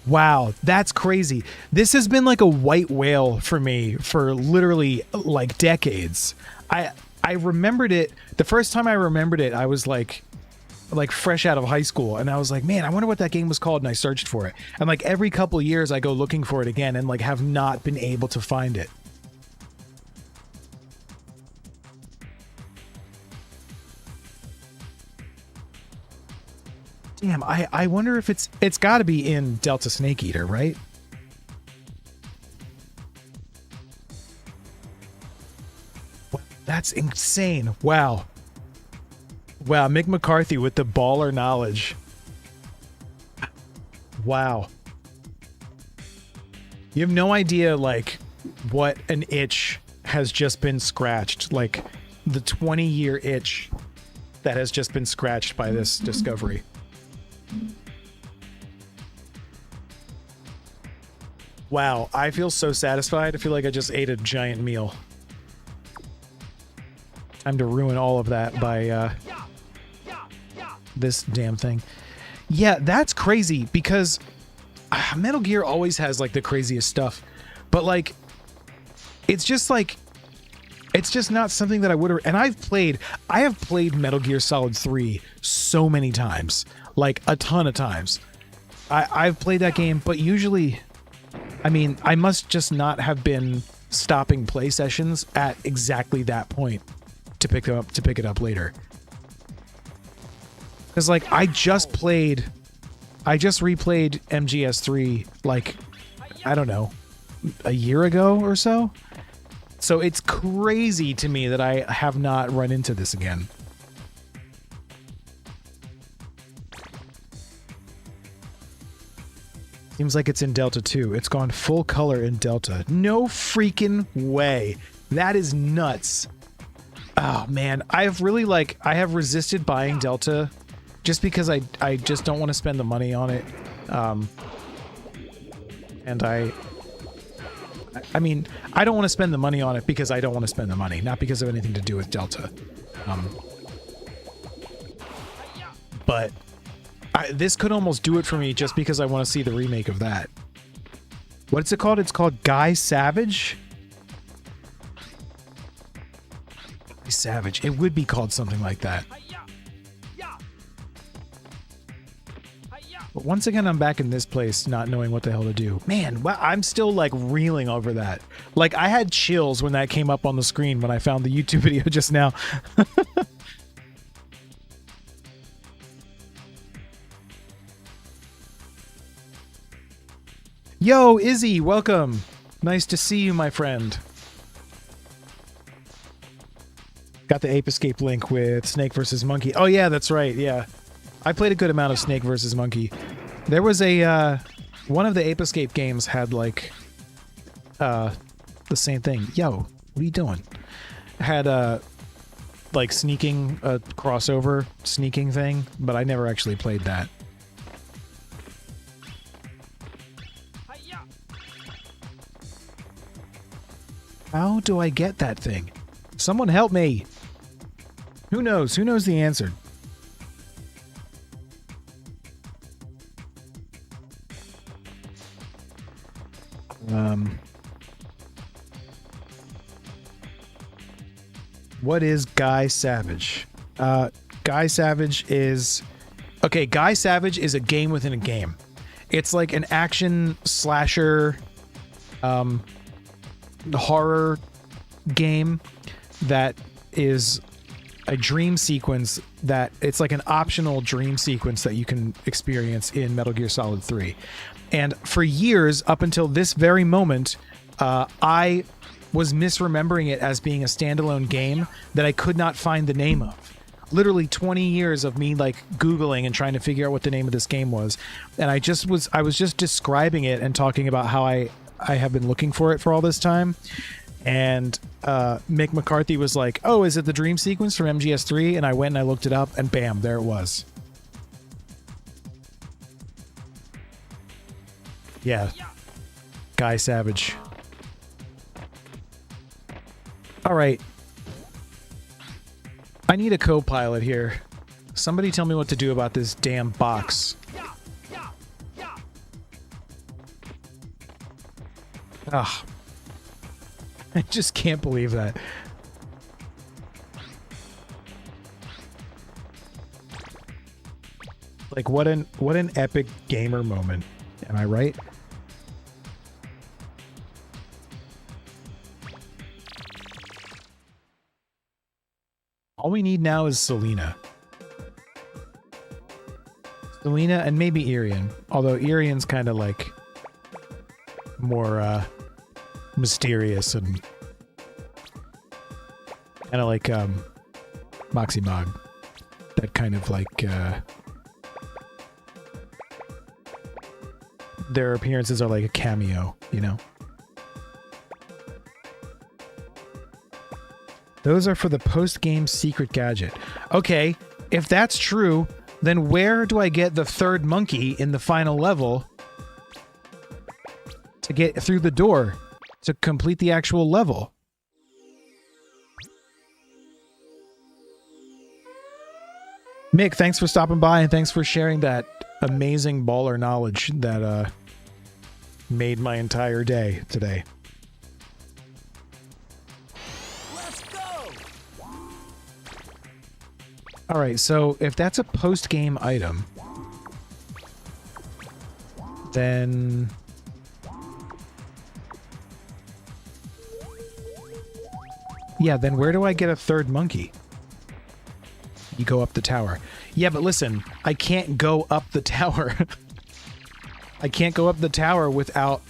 wow, that's crazy. This has been like a white whale for me for literally like decades. I remembered it the first time I remembered it. I was like fresh out of high school, and I was like, man, I wonder what that game was called, and I searched for it. And like every couple of years I go looking for it again and like have not been able to find it. Damn, I wonder if it's got to be in Delta Snake Eater, right? That's insane. Wow. Wow, Mick McCarthy with the baller knowledge. Wow. You have no idea, like, what an itch has just been scratched. Like, the 20-year itch that has just been scratched by this discovery. Wow, I feel so satisfied. I feel like I just ate a giant meal. Time to ruin all of that by this damn thing. Yeah, that's crazy because Metal Gear always has like the craziest stuff. But like, it's just not something that I would have. And I have played Metal Gear Solid 3 so many times, like a ton of times. I've played that game, but usually, I mean, I must just not have been stopping play sessions at exactly that point to pick it up later. Because like I just replayed MGS3 like, I don't know, a year ago or so. So it's crazy to me that I have not run into this again. Seems like it's in Delta too. It's gone full color in Delta. No freaking way. That is nuts. Oh man, I have resisted buying Delta just because I just don't want to spend the money on it. And I mean, I don't want to spend the money on it because I don't want to spend the money, not because of anything to do with Delta. But this could almost do it for me just because I want to see the remake of that. What's it called? It's called Guy Savage? Guy Savage. It would be called something like that. But once again, I'm back in this place not knowing what the hell to do. Man, I'm still like reeling over that. Like I had chills when that came up on the screen when I found the YouTube video just now. Yo, Izzy, welcome. Nice to see you, my friend. Got the Ape Escape link with Snake vs. Monkey. Oh yeah, that's right, yeah. I played a good amount of Snake vs. Monkey. There was a, one of the Ape Escape games had like, the same thing. Yo, what are you doing? Had, like sneaking, a crossover sneaking thing, but I never actually played that. How do I get that thing? Someone help me. Who knows? Who knows the answer? What is Guy Savage? Guy Savage is... Okay, Guy Savage is a game within a game. It's like an action slasher horror game that is a dream sequence that it's like an optional dream sequence that you can experience in Metal Gear Solid 3. And for years, up until this very moment, I was misremembering it as being a standalone game that I could not find the name of. Literally 20 years of me like Googling and trying to figure out what the name of this game was. And I was just describing it and talking about how I have been looking for it for all this time. And Mick McCarthy was like, oh, is it the dream sequence from MGS3? And I went and I looked it up and bam, there it was. Yeah. Guy Savage. All right. I need a co-pilot here. Somebody tell me what to do about this damn box. Ah. I just can't believe that. Like what an epic gamer moment. Am I right? All we need now is Selena. Selena and maybe Irian. Although Irian's kind of like more mysterious and kind of like Moxie Mogg. That kind of like their appearances are like a cameo, you know? Those are for the post-game secret gadget. Okay, if that's true, then where do I get the third monkey in the final level to get through the door to complete the actual level? Mick, thanks for stopping by and thanks for sharing that amazing baller knowledge that made my entire day today. All right, so if that's a post-game item, then yeah, then where do I get a third monkey? You go up the tower. Yeah, but listen, I can't go up the tower. I can't go up the tower without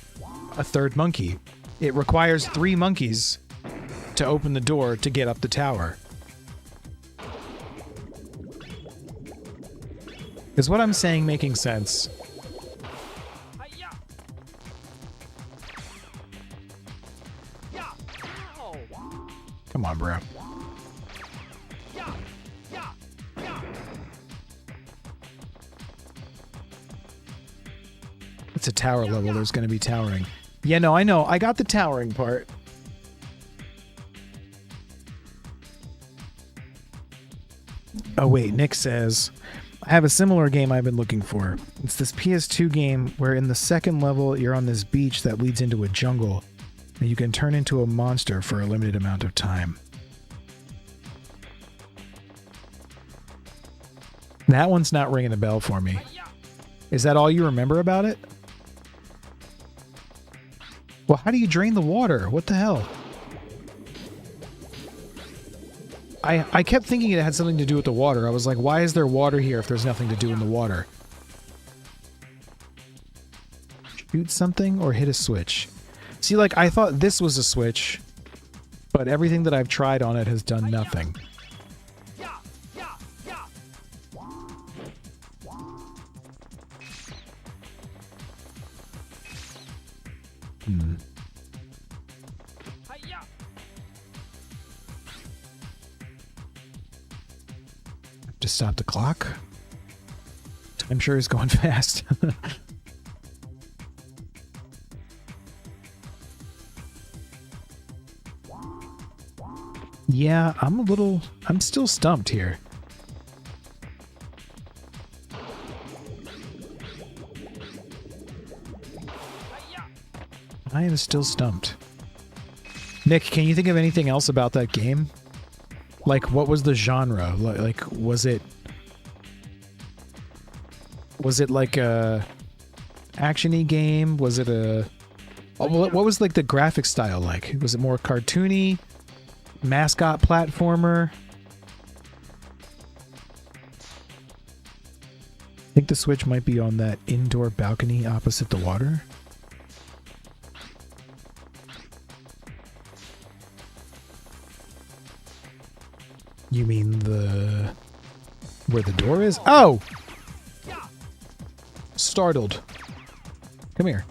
a third monkey. It requires 3 monkeys to open the door to get up the tower. Is what I'm saying making sense? Come on, bro. It's a tower level. There's going to be towering. Yeah, no, I know. I got the towering part. Oh, wait. Nick says... I have a similar game I've been looking for. It's this PS2 game where in the second level you're on this beach that leads into a jungle and you can turn into a monster for a limited amount of time. That one's not ringing a bell for me. Is that all you remember about it? Well, how do you drain the water? What the hell? I kept thinking it had something to do with the water. I was like, why is there water here if there's nothing to do in the water? Shoot something or hit a switch? See, like, I thought this was a switch, but everything that I've tried on it has done nothing. To stop the clock? Time sure is going fast. Yeah, I'm still stumped here. Hi-ya! I am still stumped. Nick, can you think of anything else about that game? Like, what was the genre? Like, was it like a action-y game? Was it a... Oh, what was like the graphic style like? Was it more cartoony? Mascot platformer? I think the switch might be on that indoor balcony opposite the water. You mean the... where the door is? Oh! Startled. Come here.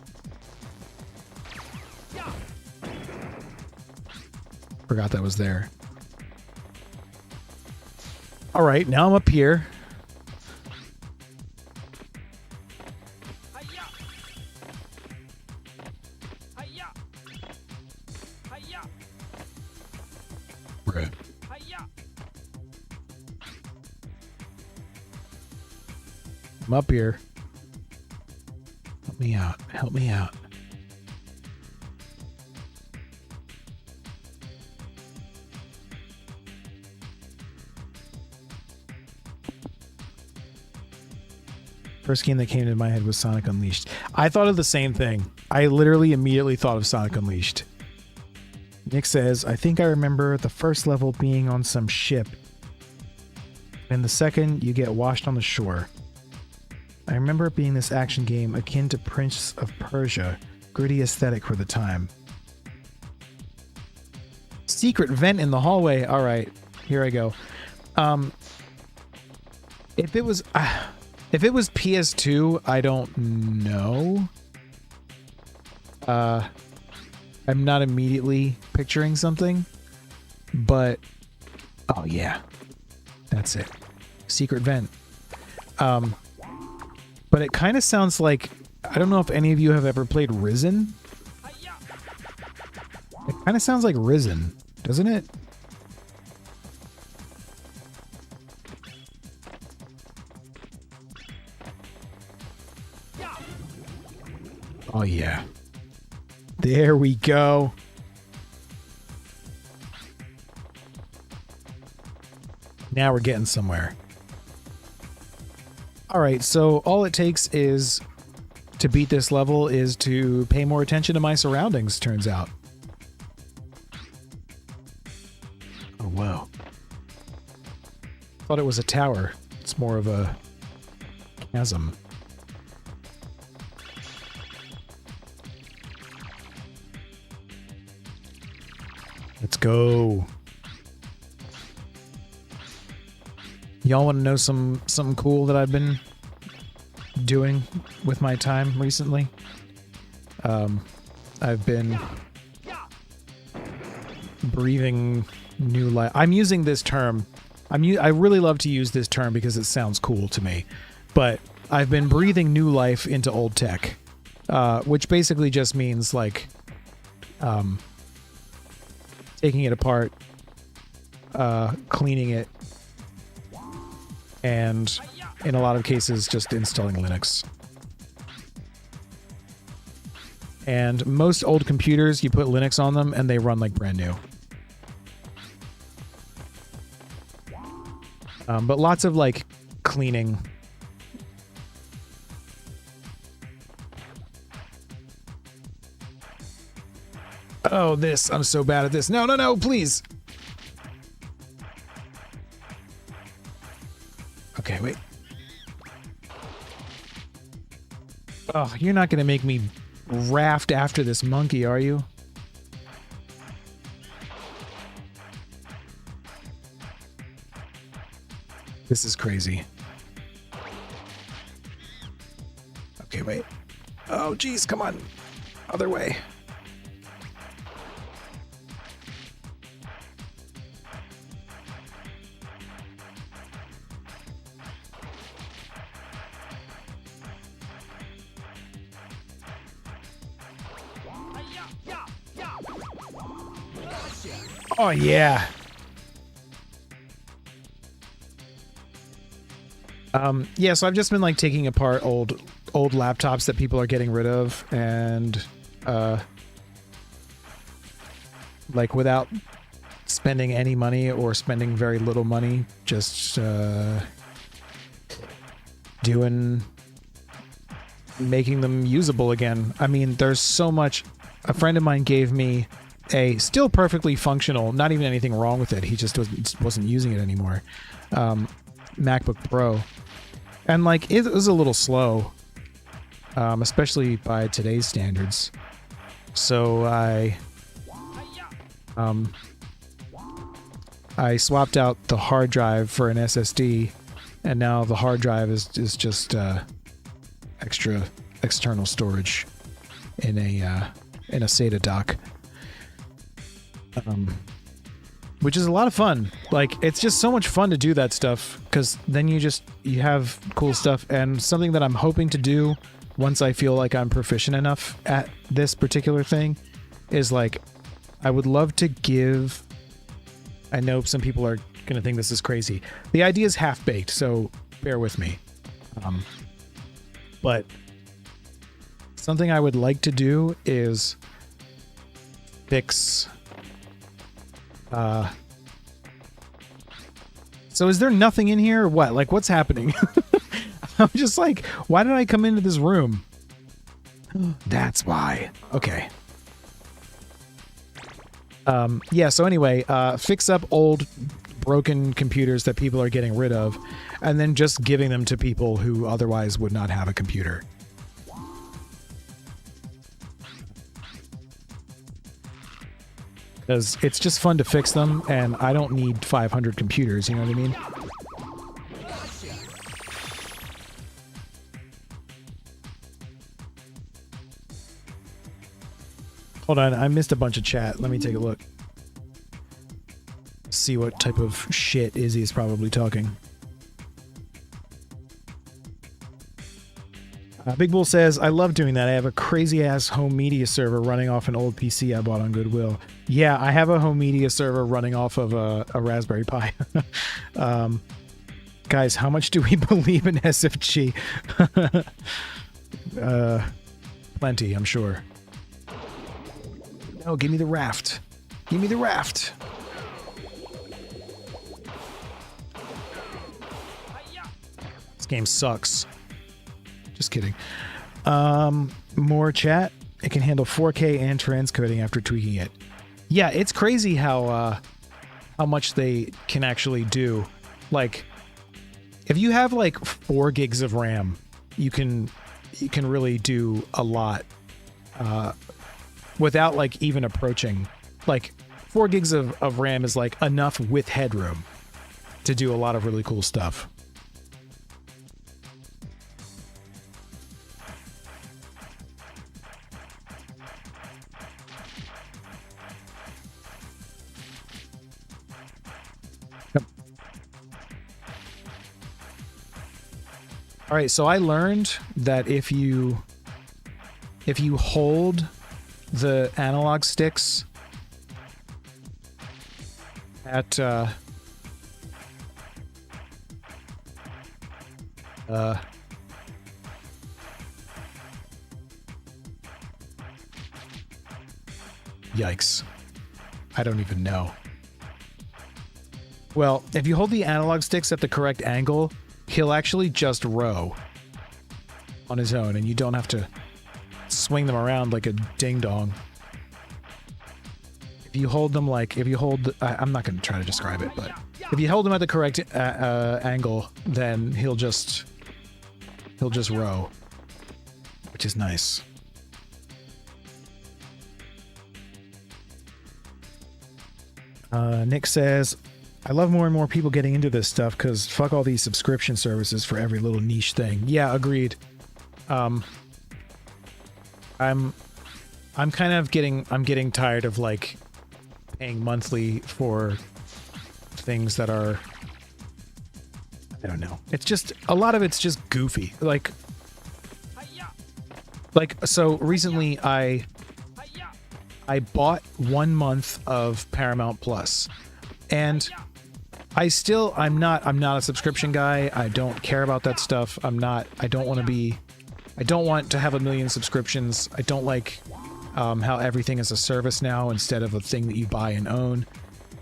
Forgot that was there. Alright, now I'm up here. Hi-ya! Hi-ya! Hi-ya! Bruh. Hi-ya! I'm up here. Help me out. Help me out. First game that came to my head was Sonic Unleashed. I thought of the same thing. I literally immediately thought of Sonic Unleashed. Nick says, I think I remember the first level being on some ship. And the second, you get washed on the shore. I remember it being this action game akin to Prince of Persia. Gritty aesthetic for the time. Secret vent in the hallway. All right, here I go. If it was PS2, I don't know. I'm not immediately picturing something, but oh yeah, that's it. Secret vent. But it kind of sounds like, I don't know if any of you have ever played Risen. Hi-ya! It kind of sounds like Risen, doesn't it? Ya! Oh yeah. There we go. Now we're getting somewhere. Alright, so all it takes is to beat this level is to pay more attention to my surroundings, turns out. Oh, whoa. Thought it was a tower. It's more of a chasm. Let's go. Y'all want to know something cool that I've been doing with my time recently? I've been breathing new life. I'm using this term. I really love to use this term because it sounds cool to me. But I've been breathing new life into old tech, which basically just means like taking it apart, cleaning it, and in a lot of cases just installing Linux. And most old computers, you put Linux on them and they run like brand new. But lots of like cleaning. Oh, this. I'm so bad at this. No, no, no, please. Okay, wait. Oh, you're not going to make me raft after this monkey, are you? This is crazy. Okay, wait. Oh, geez, come on. Other way. Hi-ya! Ya! Ya! Gotcha. Oh, yeah. Yeah, so I've just been like taking apart old laptops that people are getting rid of, and like without spending any money or spending very little money, just making them usable again. I mean, there's so much. A friend of mine gave me a still perfectly functional, not even anything wrong with it, he just wasn't using it anymore, MacBook Pro, and like it was a little slow, especially by today's standards. So I swapped out the hard drive for an SSD, and now the hard drive is just extra external storage in a SATA dock, which is a lot of fun. Like, it's just so much fun to do that stuff, because then you have cool stuff. And something that I'm hoping to do once I feel like I'm proficient enough at this particular thing is, like, I would love to give, I know some people are gonna think this is crazy, the idea is half-baked, so bear with me, but something I would like to do is fix. So is there nothing in here or what? Like, what's happening? I'm just like, why did I come into this room? That's why. Okay. Yeah, so anyway, fix up old broken computers that people are getting rid of, and then just giving them to people who otherwise would not have a computer. Because it's just fun to fix them, and I don't need 500 computers, you know what I mean? Hold on, I missed a bunch of chat. Let me take a look. See what type of shit Izzy is probably talking. Big Bull says, I love doing that. I have a crazy ass home media server running off an old PC I bought on Goodwill. Yeah, I have a home media server running off of a Raspberry Pi. Guys, how much do we believe in SFG? Plenty, I'm sure. No, give me the raft. Give me the raft. This game sucks. Just kidding. More chat. It can handle 4K and transcoding after tweaking it. Yeah, it's crazy how much they can actually do. Like, if you have like 4 gigs of RAM, you can really do a lot without like even approaching. Like, 4 gigs of RAM is like enough with headroom to do a lot of really cool stuff. All right, so I learned that if you hold the analog sticks at yikes. I don't even know. Well, if you hold the analog sticks at the correct angle, he'll actually just row on his own, and you don't have to swing them around like a ding-dong. If you hold them like, I'm not going to try to describe it, but if you hold them at the correct angle, then he'll just row, which is nice. Nick says, I love more and more people getting into this stuff because fuck all these subscription services for every little niche thing. Yeah, agreed. I'm kind of getting tired of like paying monthly for things that are, I don't know. It's just, a lot of it's just goofy. Like so recently I bought 1 month of Paramount Plus, and I'm not a subscription guy. I don't care about that stuff. I don't want to have a million subscriptions. I don't like how everything is a service now instead of a thing that you buy and own,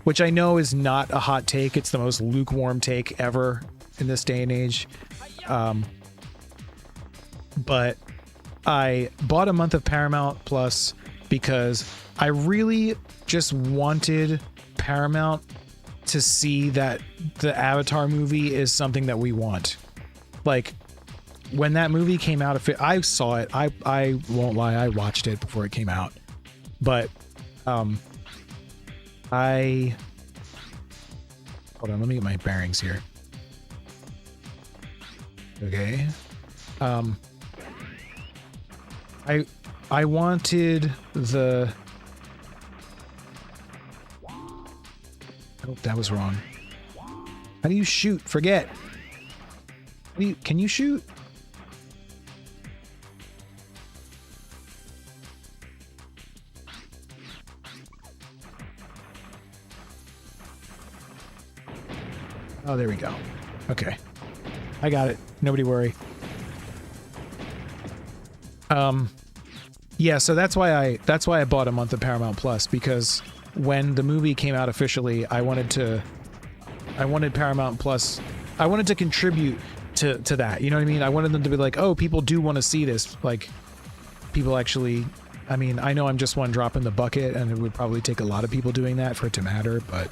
which I know is not a hot take. It's the most lukewarm take ever in this day and age. But I bought a month of Paramount Plus because I really just wanted Paramount to see that the Avatar movie is something that we want. Like, when that movie came out, I saw it. I won't lie, I watched it before it came out. But hold on, let me get my bearings here. Okay. I wanted the... Oh, that was wrong. How do you shoot? Forget. Can you shoot? Oh, there we go. Okay. I got it. Nobody worry. Yeah, so that's why I bought a month of Paramount Plus, because when the movie came out officially, I wanted Paramount Plus. I wanted to contribute to that. You know what I mean? I wanted them to be like, oh, people do want to see this. Like, people actually. I mean, I know I'm just one drop in the bucket, and it would probably take a lot of people doing that for it to matter, but.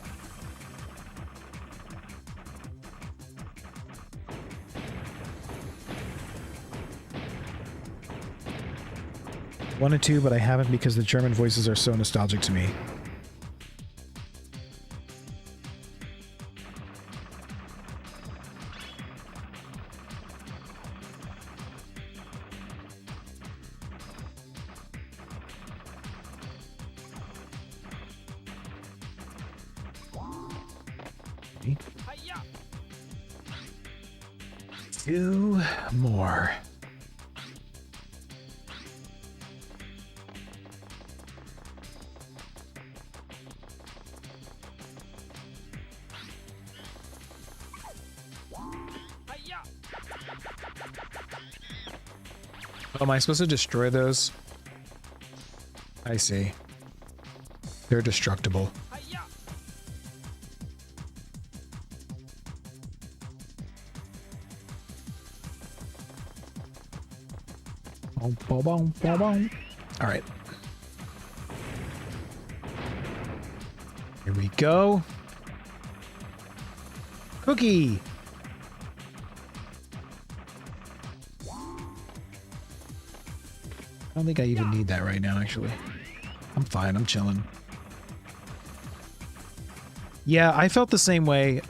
Wanted to, but I haven't because the German voices are so nostalgic to me. Hi-ya! 2 more. Hi-ya! Oh, am I supposed to destroy those? I see. They're destructible. Hi-ya! All right. Here we go. Cookie. I don't think I even need that right now, actually. I'm fine. I'm chilling. Yeah, I felt the same way,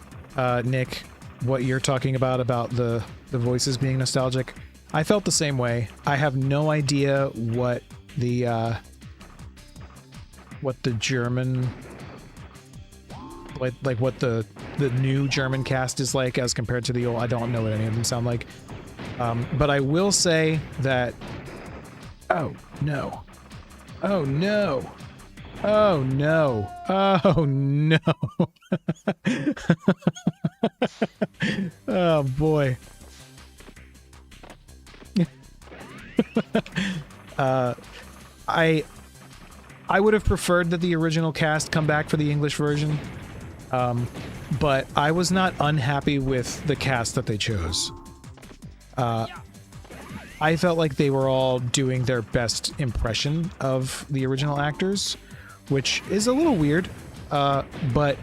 Nick, what you're talking about the voices being nostalgic. I felt the same way. I have no idea what the German, like what the new German cast is like as compared to the old. I don't know what any of them sound like. But I will say that. Oh no! Oh no! Oh no! Oh no! Oh boy! I would have preferred that the original cast come back for the English version, but I was not unhappy with the cast that they chose. I felt like they were all doing their best impression of the original actors, which is a little weird, but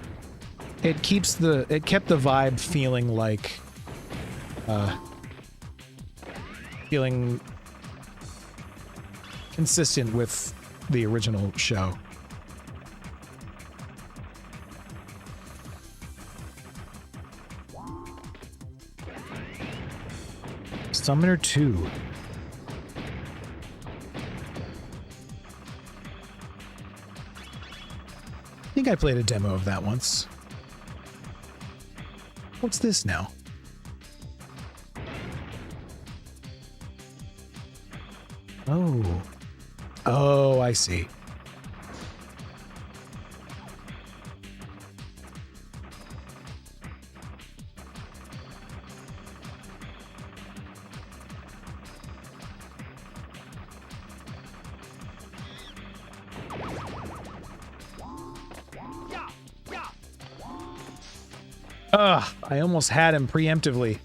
it kept the vibe feeling like feeling consistent with the original show. Summoner 2. I think I played a demo of that once. What's this now? Oh. Oh, I see. Yeah. Yeah. Ugh, I almost had him preemptively.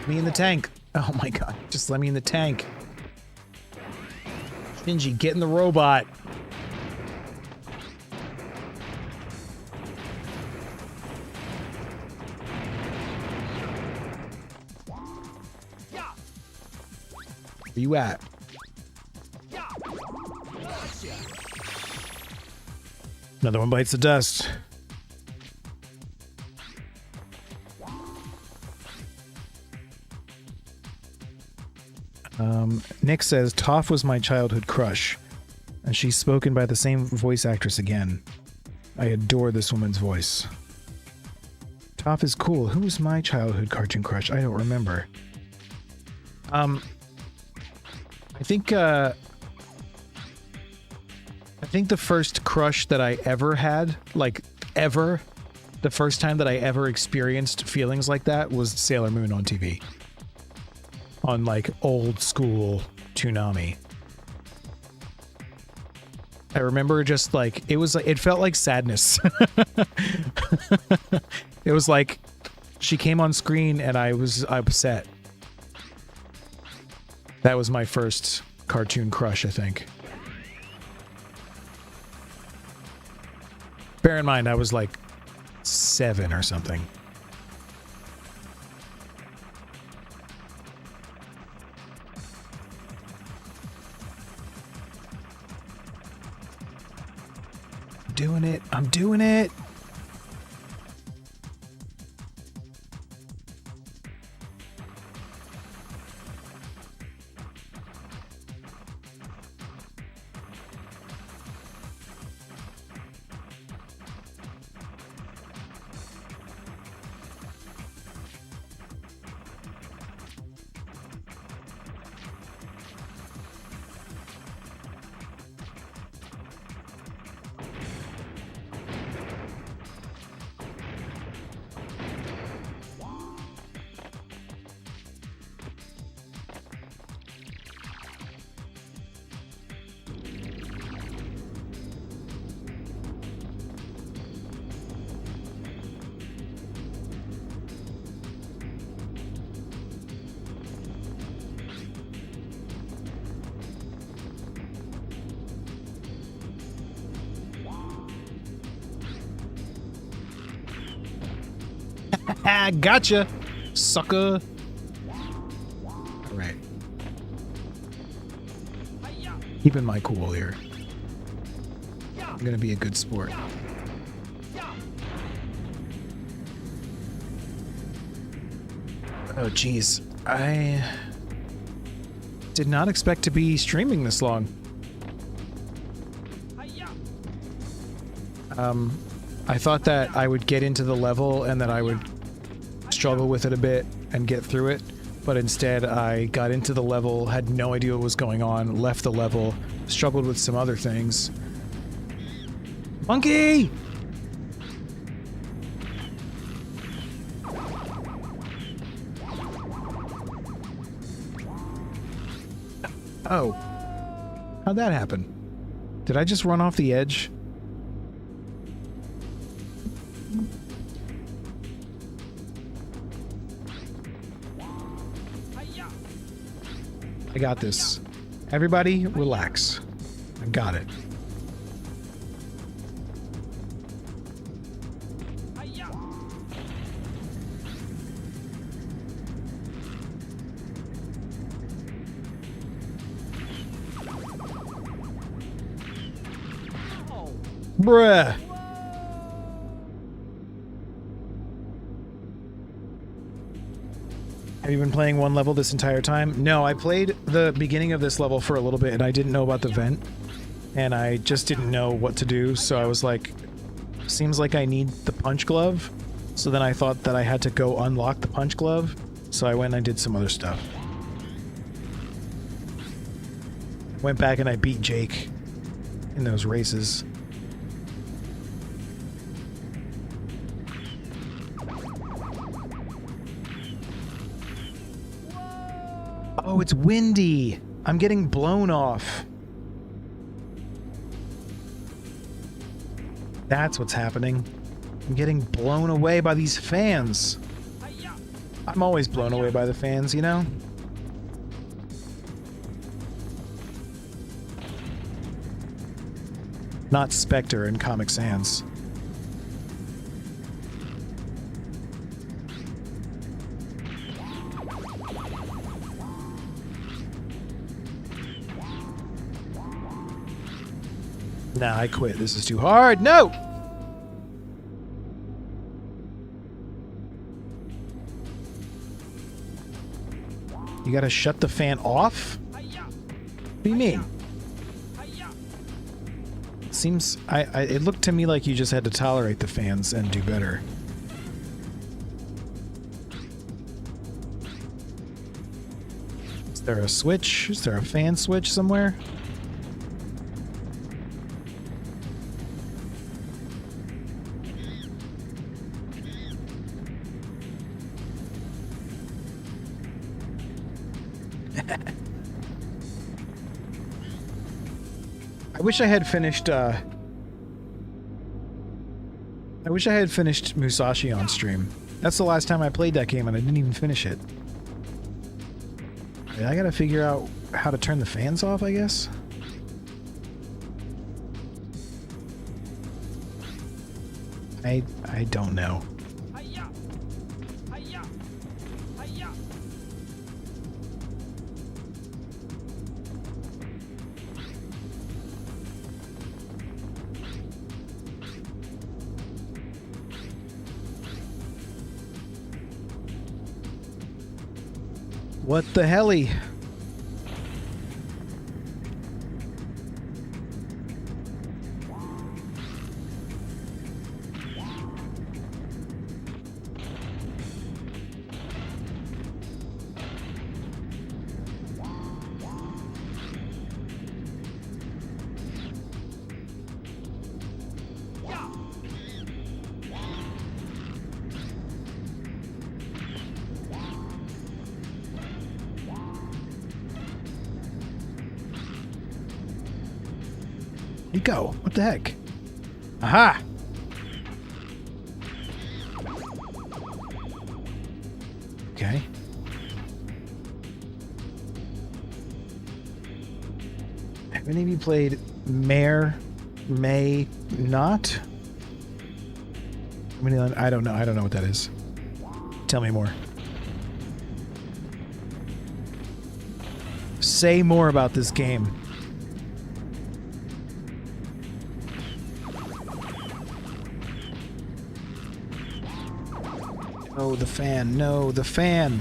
Me in the tank. Oh my god, just let me in the tank. Shinji, get in the robot. Yeah. Where you at? Yeah. Another one bites the dust. Nick says, Toph was my childhood crush, and she's spoken by the same voice actress again. I adore this woman's voice. Toph is cool. Who was my childhood cartoon crush? I don't remember. I think the first crush that I ever had, like ever, the first time that I ever experienced feelings like that was Sailor Moon on TV. On like old school Toonami. I remember just like, it was like, it felt like sadness. It was like she came on screen and I was upset. That was my first cartoon crush, I think. Bear in mind, I was like 7 or something. Doing it. I'm doing it. Gotcha, sucker. All right. Keeping my cool here. I'm gonna be a good sport. Oh, geez. I did not expect to be streaming this long. I thought that I would get into the level and that I would struggle with it a bit and get through it, but instead I got into the level, had no idea what was going on, left the level, struggled with some other things. Monkey! Oh. How'd that happen? Did I just run off the edge? I got this. Everybody, relax. I got it. Bruh. Have you been playing one level this entire time? No, I played the beginning of this level for a little bit and I didn't know about the vent. And I just didn't know what to do, so I was like, seems like I need the punch glove. So then I thought that I had to go unlock the punch glove, so I went and I did some other stuff. Went back and I beat Jake in those races. Oh, it's windy. I'm getting blown off. That's what's happening. I'm getting blown away by these fans. I'm always blown away by the fans, you know? Not Spectre in Comic Sans. Nah, I quit. This is too hard. No! You gotta shut the fan off? What do you mean? Seems... it looked to me like you just had to tolerate the fans and do better. Is there a switch? Is there a fan switch somewhere? I wish I had finished Musashi on stream. That's the last time I played that game and I didn't even finish it. I gotta figure out how to turn the fans off, I guess? I don't know. What the helly? You go. What the heck? Aha! Okay. Have any of you played May Not? I don't know. I don't know what that is. Tell me more. Say more about this game. Oh, the fan. No, the fan.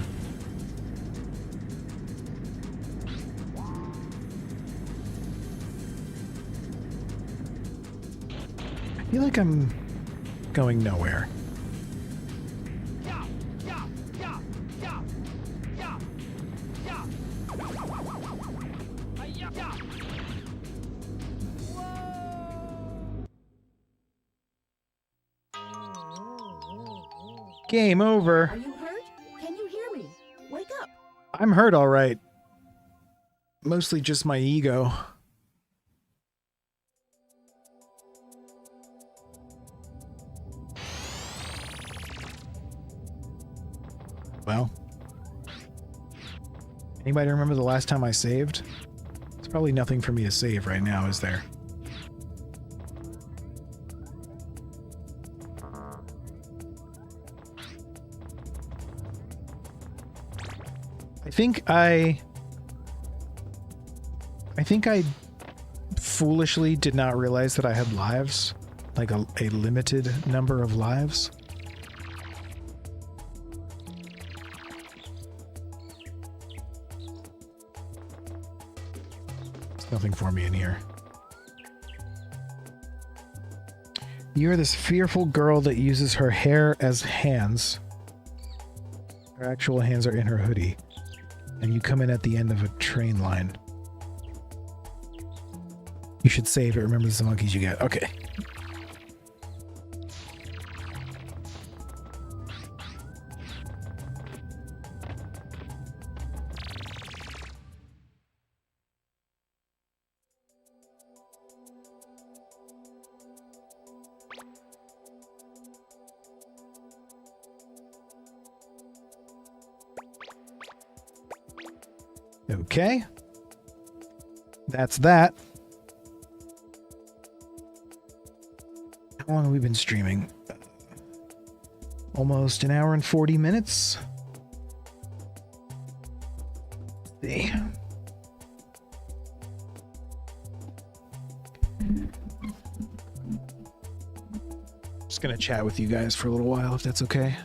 I feel like I'm going nowhere. Game over. Are you hurt? Can you hear me? Wake up. I'm hurt all right. Mostly just my ego. Well. Anybody remember the last time I saved? It's probably nothing for me to save right now, is there? I think I foolishly did not realize that I had lives, like a limited number of lives. There's nothing for me in here. You're this fearful girl that uses her hair as hands. Her actual hands are in her hoodie. And you come in at the end of a train line. You should save it. Remember the monkeys you get. Okay. Okay. That's that. How long have we been streaming? Almost an hour and 40 minutes. Let's see. Just gonna chat with you guys for a little while, if that's okay.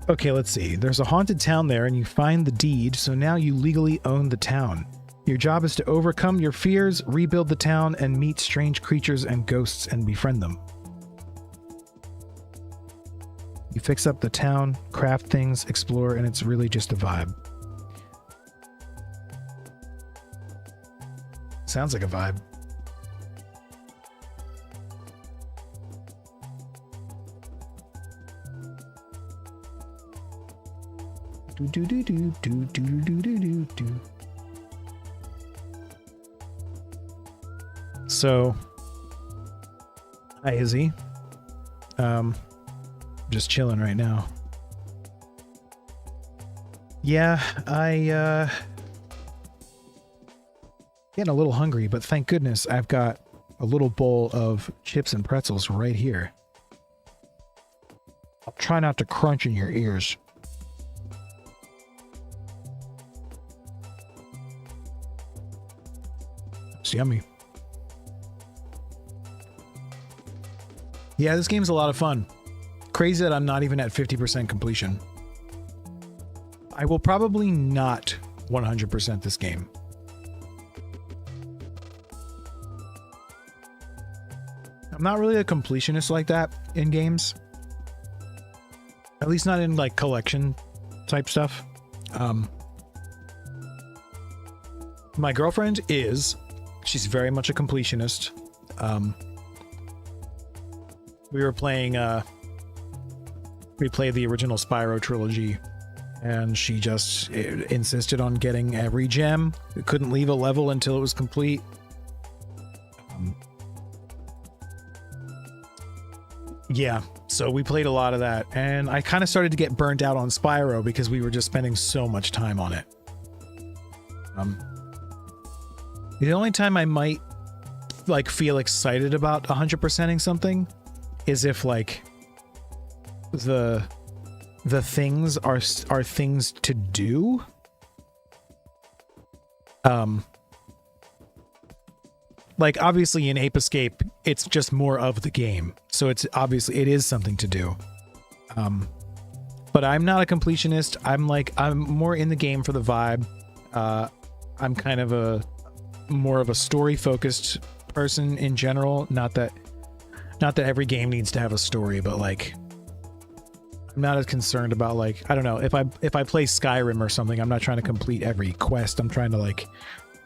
Okay, let's see. There's a haunted town there and you find the deed, so now you legally own the town. Your job is to overcome your fears, rebuild the town, and meet strange creatures and ghosts and befriend them. You fix up the town, craft things, explore, and it's really just a vibe. Sounds like a vibe. Do do do do do do do do do. So, hi Izzy. Just chilling right now. Yeah, getting a little hungry, but thank goodness I've got a little bowl of chips and pretzels right here. I'll try not to crunch in your ears. It's yummy. Yeah, this game's a lot of fun. Crazy that I'm not even at 50% completion. I will probably not 100% this game. I'm not really a completionist like that in games. At least not in like collection type stuff. My girlfriend is. She's very much a completionist. We were playing, we played the original Spyro trilogy, and she just insisted on getting every gem. We couldn't leave a level until it was complete. Yeah, so we played a lot of that, and I kind of started to get burnt out on Spyro because we were just spending so much time on it. The only time I might like feel excited about 100%ing something is if like the things are things to do. Like obviously in Ape Escape, it's just more of the game. So it's obviously, it is something to do. But I'm not a completionist. I'm more in the game for the vibe. I'm kind of more of a story focused person in general. Not that every game needs to have a story, but like, I'm not as concerned about like, I don't know, if I play Skyrim or something, I'm not trying to complete every quest. I'm trying to like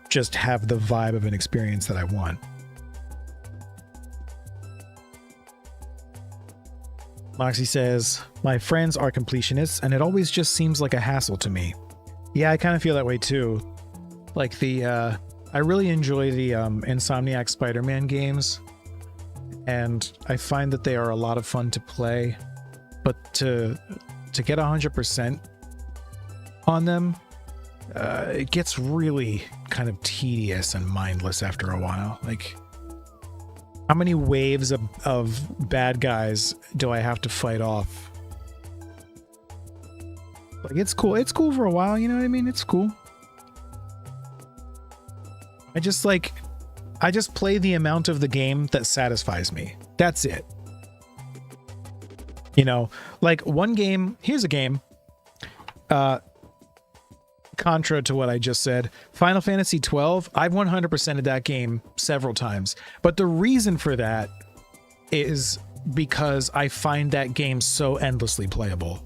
just have the vibe of an experience that I want. Moxie says, my friends are completionists and it always just seems like a hassle to me. Yeah, I kind of feel that way too. Like I really enjoy the Insomniac Spider-Man games, and I find that they are a lot of fun to play, but to get 100% on them, it gets really kind of tedious and mindless after a while. Like, how many waves of bad guys do I have to fight off? Like, it's cool. It's cool for a while, you know what I mean? It's cool. I just play the amount of the game that satisfies me. That's it. You know, like one game, here's a game, contra to what I just said, Final Fantasy 12, I've 100%ed that game several times. But the reason for that is because I find that game so endlessly playable.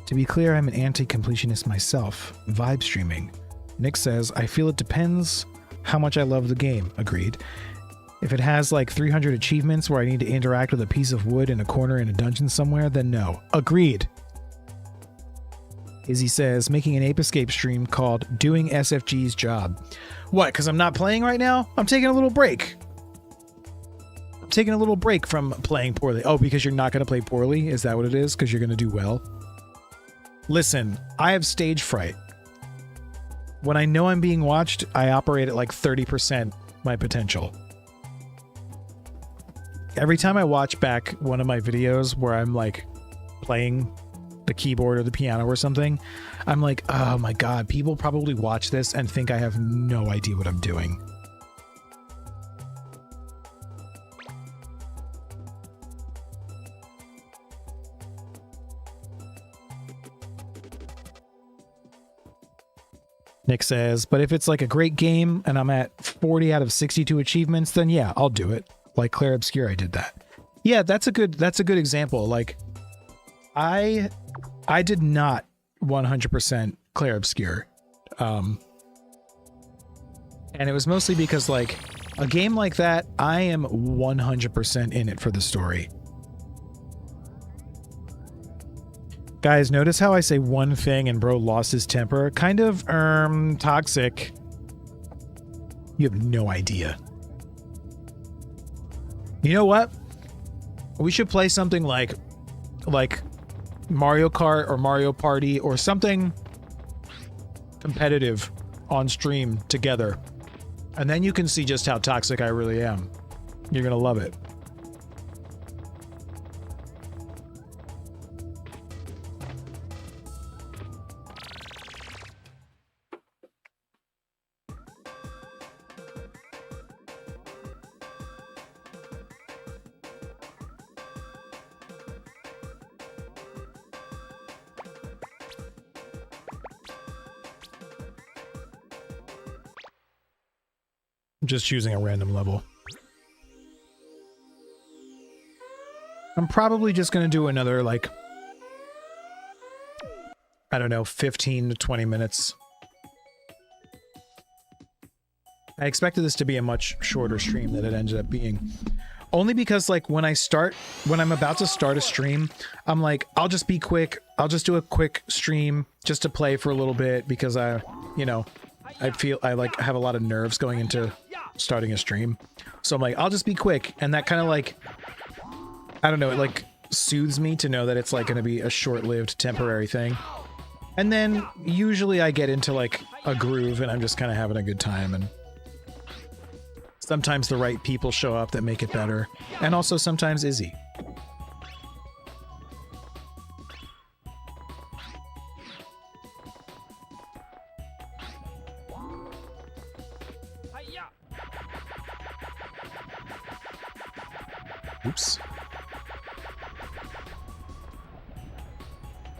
To be clear, I'm an anti-completionist myself. Vibe streaming. Nick says, I feel it depends how much I love the game. Agreed. If it has like 300 achievements where I need to interact with a piece of wood in a corner in a dungeon somewhere, then no. Agreed. Izzy says, making an Ape Escape stream called Doing SFG's Job. What, because I'm not playing right now? I'm taking a little break. I'm taking a little break from playing poorly. Oh, because you're not going to play poorly? Is that what it is? Because you're going to do well? Listen, I have stage fright. When I know I'm being watched, I operate at like 30% my potential. Every time I watch back one of my videos where I'm like playing the keyboard or the piano or something, I'm like, oh my god, people probably watch this and think I have no idea what I'm doing. Nick says, but if it's like a great game and I'm at 40 out of 62 achievements, then yeah, I'll do it. Like Claire Obscure, I did that. Yeah, that's a good example. Like I did not 100% Claire Obscure. And it was mostly because like a game like that, I am 100% in it for the story. Guys, notice how I say one thing and bro lost his temper? Kind of, toxic. You have no idea. You know what? We should play something like Mario Kart or Mario Party or something competitive on stream together. And then you can see just how toxic I really am. You're gonna love it. I'm just choosing a random level. I'm probably just going to do another, like, I don't know, 15 to 20 minutes. I expected this to be a much shorter stream than it ended up being. Only because, like, when I'm about to start a stream, I'm like, I'll just be quick. I'll just do a quick stream just to play for a little bit because I feel I, like, have a lot of nerves going into starting a stream. So I'm like, I'll just be quick. And that kind of, like, I don't know, it, like, soothes me to know that it's, like, going to be a short-lived temporary thing. And then usually I get into, like, a groove and I'm just kind of having a good time, and sometimes the right people show up that make it better. And also sometimes Izzy. Oops.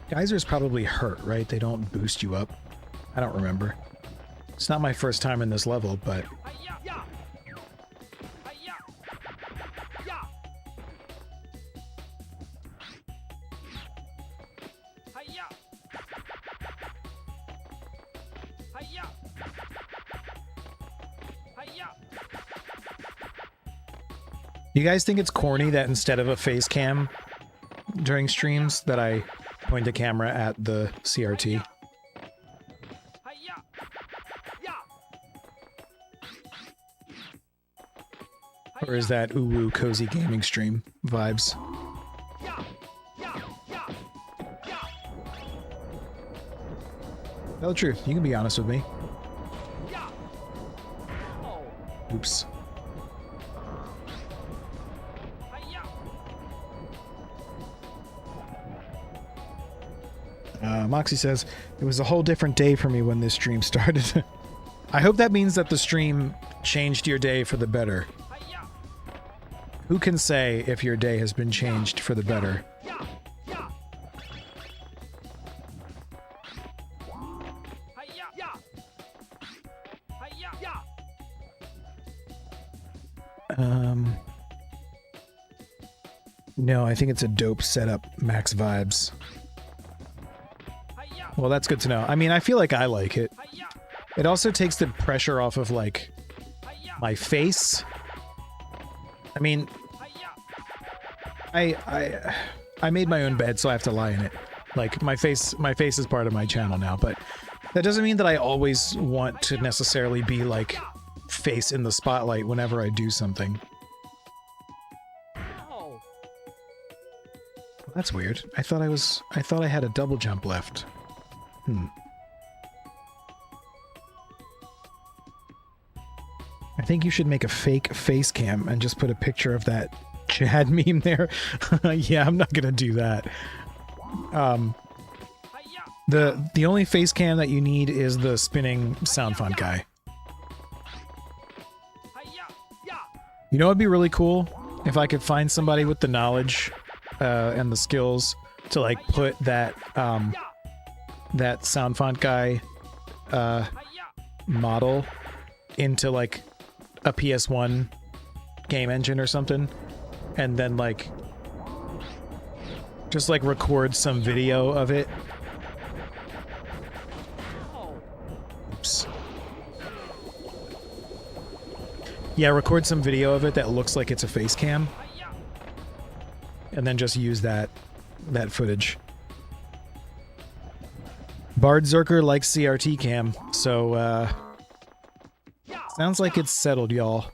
Geysers probably hurt, right? They don't boost you up. I don't remember. It's not my first time in this level, but... You guys think it's corny that instead of a face cam during streams that I point the camera at the CRT? Or is that ooh-woo cozy gaming stream vibes? Tell the truth, you can be honest with me. Oops. Moxie says, it was a whole different day for me when this stream started. I hope that means that the stream changed your day for the better. Who can say if your day has been changed for the better? No, I think it's a dope setup, max vibes. Well, that's good to know. I mean, I feel like I like it. It also takes the pressure off of, like, my face. I mean, I made my own bed, so I have to lie in it. Like my face is part of my channel now, but that doesn't mean that I always want to necessarily be like face in the spotlight whenever I do something. Ow. That's weird. I thought I had a double jump left. I think you should make a fake face cam and just put a picture of that Chad meme there. Yeah, I'm not gonna do that. The only face cam that you need is the spinning sound font guy. You know what'd be really cool? If I could find somebody with the knowledge and the skills to like put that that sound font guy model into like a PS1 game engine or something, and then like just like record some video of it. Oops. Yeah, record some video of it that looks like it's a face cam, and then just use that footage. Bard Zerker likes CRT cam, so sounds like it's settled, y'all.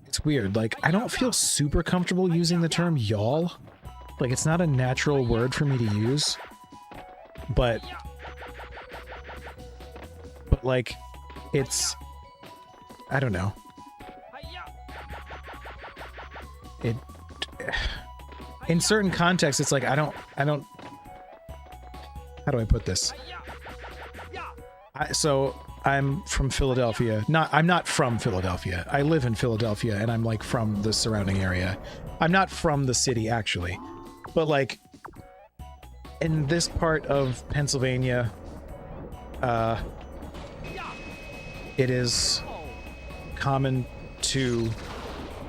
It's weird, like I don't feel super comfortable using the term y'all. Like it's not a natural word for me to use, but like it's, I don't know. It in certain contexts it's like I don't how do I put this? So I'm from Philadelphia. I'm not from Philadelphia. I live in Philadelphia and I'm like from the surrounding area. I'm not from the city actually. But like in this part of Pennsylvania, it is common to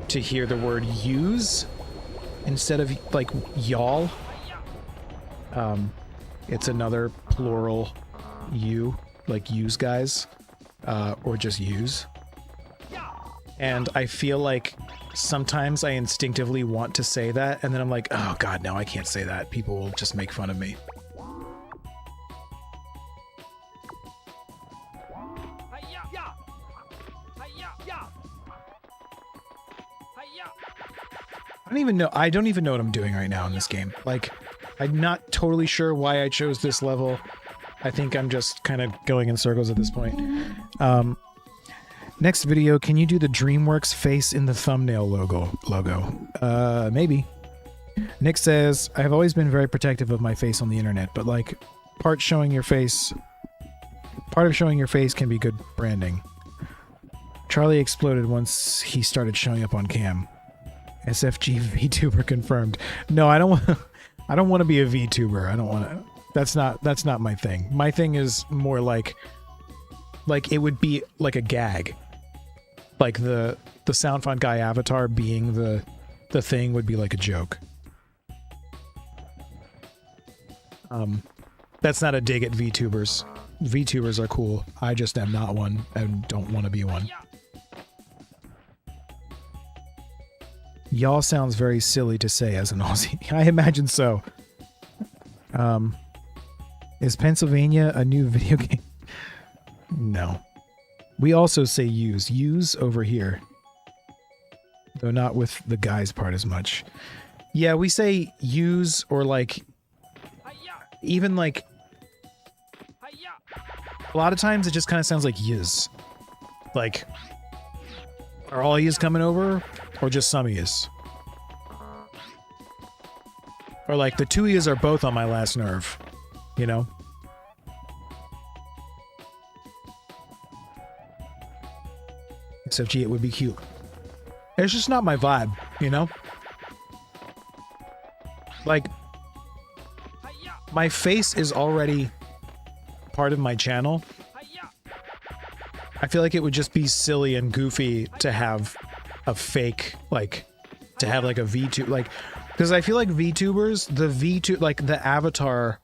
hear the word use instead of like y'all. It's another plural you, like use guys, or just use. And I feel like sometimes I instinctively want to say that, and then I'm like, oh god, no, I can't say that. People will just make fun of me. I don't even know what I'm doing right now in this game. Like, I'm not totally sure why I chose this level. I think I'm just kind of going in circles at this point. Next video, can you do the DreamWorks face in the thumbnail logo? Maybe. Nick says, I've always been very protective of my face on the internet, but like, part of showing your face can be good branding. Charlie exploded once he started showing up on cam. SFG VTuber confirmed. No, I don't want to be a VTuber. I don't want to. That's not my thing. My thing is more like it would be like a gag. Like the sound font guy avatar being the thing would be like a joke. That's not a dig at VTubers. VTubers are cool. I just am not one and don't want to be one. Y'all sounds very silly to say as an Aussie. I imagine so. Is Pennsylvania a new video game? No. We also say use. Use over here. Though not with the guys part as much. Yeah, we say use or like... Even like... A lot of times it just kind of sounds like yiz. Like... Are all yous coming over? Or just some yous? Or like the two yous are both on my last nerve. You know? Except, gee, it would be cute. It's just not my vibe, you know? Like, my face is already part of my channel. I feel like it would just be silly and goofy to have a fake, like, to have like a VTuber, like, because I feel like VTubers, like the avatar,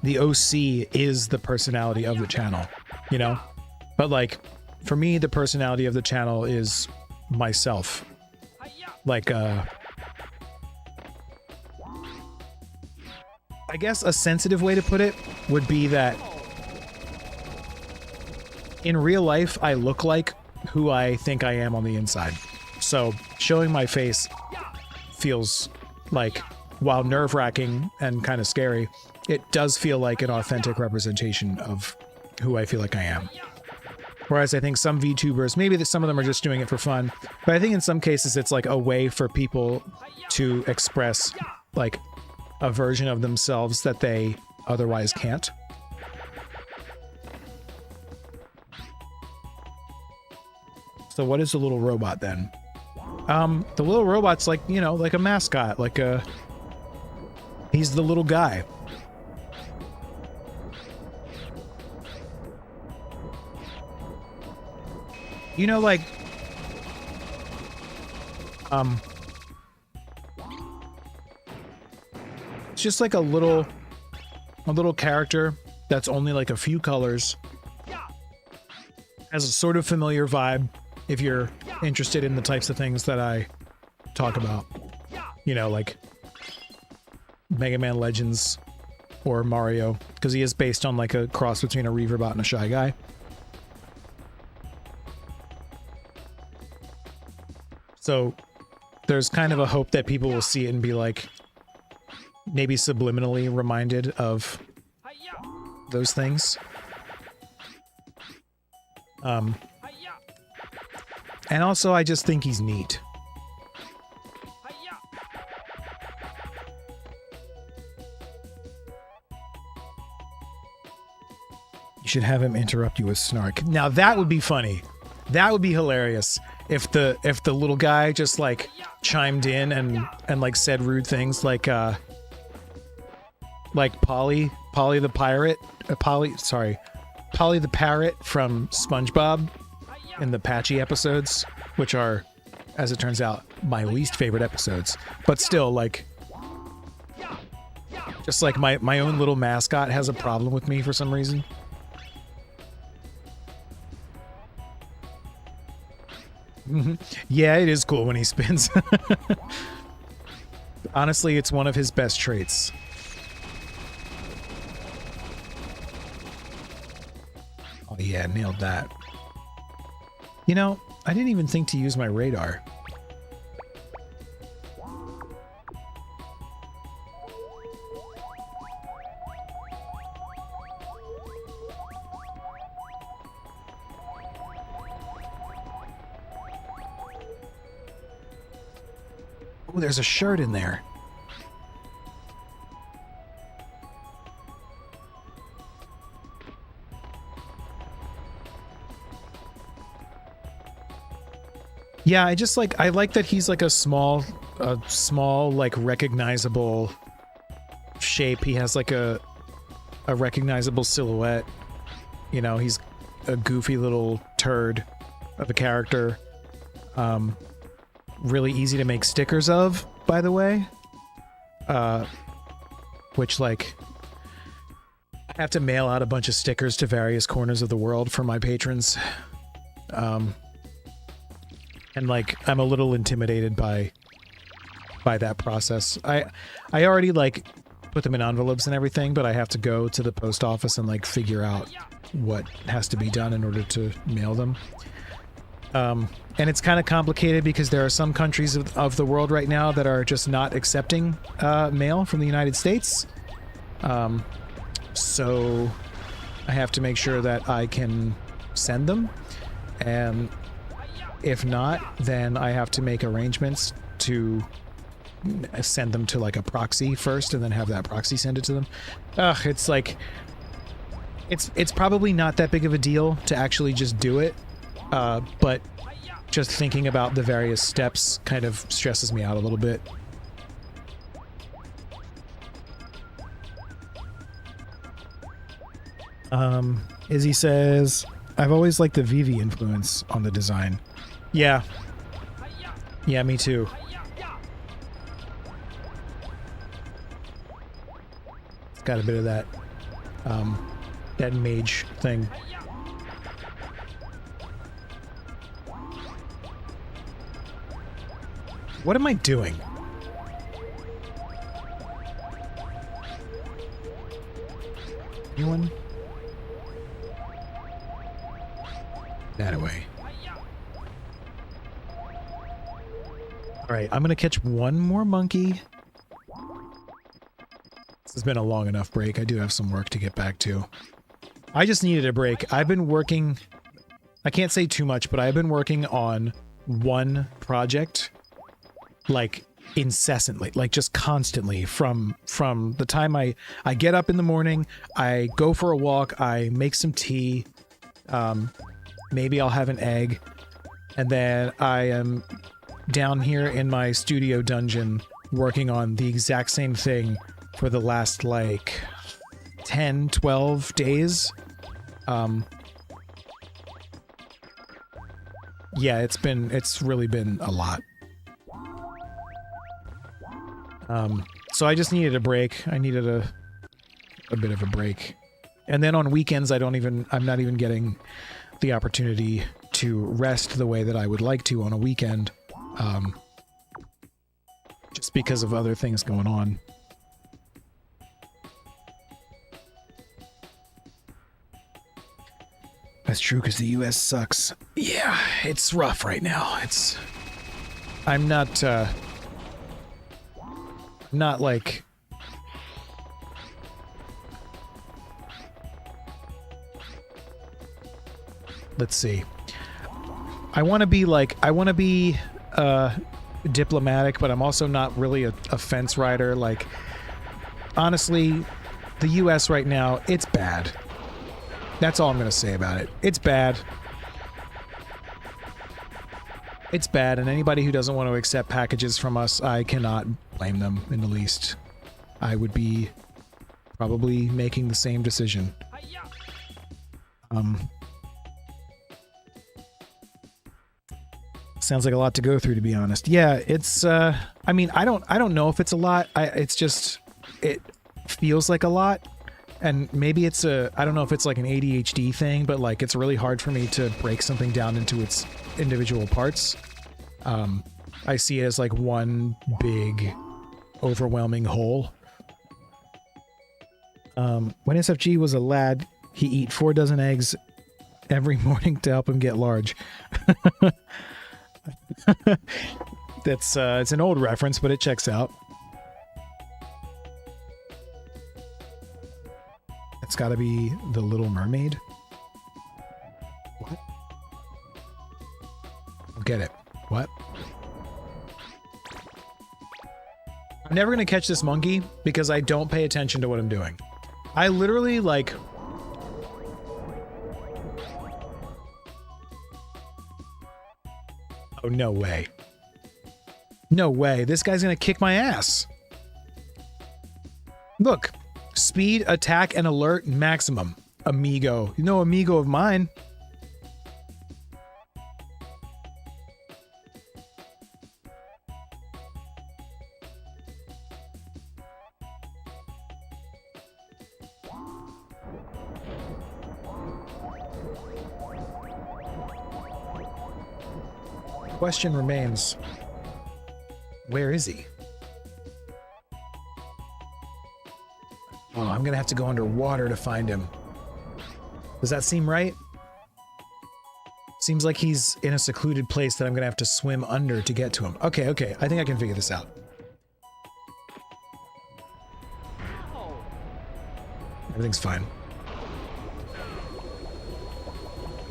the OC is the personality of the channel, you know? But like, for me, the personality of the channel is myself. Like, I guess a sensitive way to put it would be that in real life, I look like who I think I am on the inside. So showing my face feels like, while nerve-wracking and kind of scary, it does feel like an authentic representation of who I feel like I am. Whereas I think some VTubers, maybe that some of them are just doing it for fun, but I think in some cases it's like a way for people to express like a version of themselves that they otherwise can't. So what is the little robot then? The little robot's like, you know, like a mascot, like a... He's the little guy. You know, like... It's just like a little character that's only like a few colors. Has a sort of familiar vibe if you're interested in the types of things that I talk about. You know, like Mega Man Legends or Mario, because he is based on like a cross between a Reaverbot and a Shy Guy. So there's kind of a hope that people will see it and be like, maybe subliminally reminded of those things. And also, I just think he's neat. You should have him interrupt you with snark. Now that would be funny. That would be hilarious if the little guy just like chimed in and like said rude things like Polly the pirate, Polly the parrot from SpongeBob in the Patchy episodes, which are, as it turns out, my least favorite episodes. But still, like, just like my own little mascot has a problem with me for some reason. Yeah, it is cool when he spins. Honestly, it's one of his best traits. Oh yeah, nailed that. You know, I didn't even think to use my radar. Oh, there's a shirt in there. Yeah, I like that he's like a small, like recognizable shape. He has like a recognizable silhouette. You know, he's a goofy little turd of a character. Really easy to make stickers of, by the way. Which, like, I have to mail out a bunch of stickers to various corners of the world for my patrons. And like, I'm a little intimidated by that process. I already like put them in envelopes and everything, but I have to go to the post office and like figure out what has to be done in order to mail them. And it's kind of complicated because there are some countries of the world right now that are just not accepting mail from the United States. So I have to make sure that I can send them, and if not, then I have to make arrangements to send them to like a proxy first and then have that proxy send it to them. It's like, it's probably not that big of a deal to actually just do it. But just thinking about the various steps kind of stresses me out a little bit. Izzy says, I've always liked the Vivi influence on the design. Yeah. Yeah, me too. It's got a bit of that, that mage thing. What am I doing? Anyone? That away. Alright, I'm gonna catch one more monkey. This has been a long enough break. I do have some work to get back to. I just needed a break. I've been working... I can't say too much, but I've been working on one project, like, incessantly, like just constantly from the time I get up in the morning, I go for a walk, I make some tea, maybe I'll have an egg, and then I am down here in my studio dungeon working on the exact same thing for the last like 10-12 days. Yeah, it's really been a lot. So I just needed a break. I needed a bit of a break. And then on weekends, I'm not even getting the opportunity to rest the way that I would like to on a weekend. Just because of other things going on. That's true, because the US sucks. Yeah, it's rough right now. I'm not like... Let's see. I want to be diplomatic, but I'm also not really a fence rider. Like, honestly, the US right now, it's bad. That's all I'm going to say about it. It's bad. It's bad, and anybody who doesn't want to accept packages from us, I cannot blame them in the least. I would be probably making the same decision. Sounds like a lot to go through, to be honest. Yeah, it's I mean, I don't know if it's a lot. It's just, it feels like a lot. And maybe it's I don't know if it's like an ADHD thing, but like it's really hard for me to break something down into its individual parts. I see it as like one big, overwhelming whole. When SFG was a lad, he eat 4 dozen eggs every morning to help him get large. That's it's an old reference, but it checks out. It's gotta be The Little Mermaid. What? I'll get it. What? I'm never gonna catch this monkey because I don't pay attention to what I'm doing. I literally, like... Oh, no way. No way. This guy's gonna kick my ass. Look. Speed, attack, and alert maximum. Amigo. You know, amigo of mine. Question remains. Where is he? Oh, I'm gonna have to go underwater to find him. Does that seem right? Seems like he's in a secluded place that I'm gonna have to swim under to get to him. Okay, okay. I think I can figure this out. Everything's fine.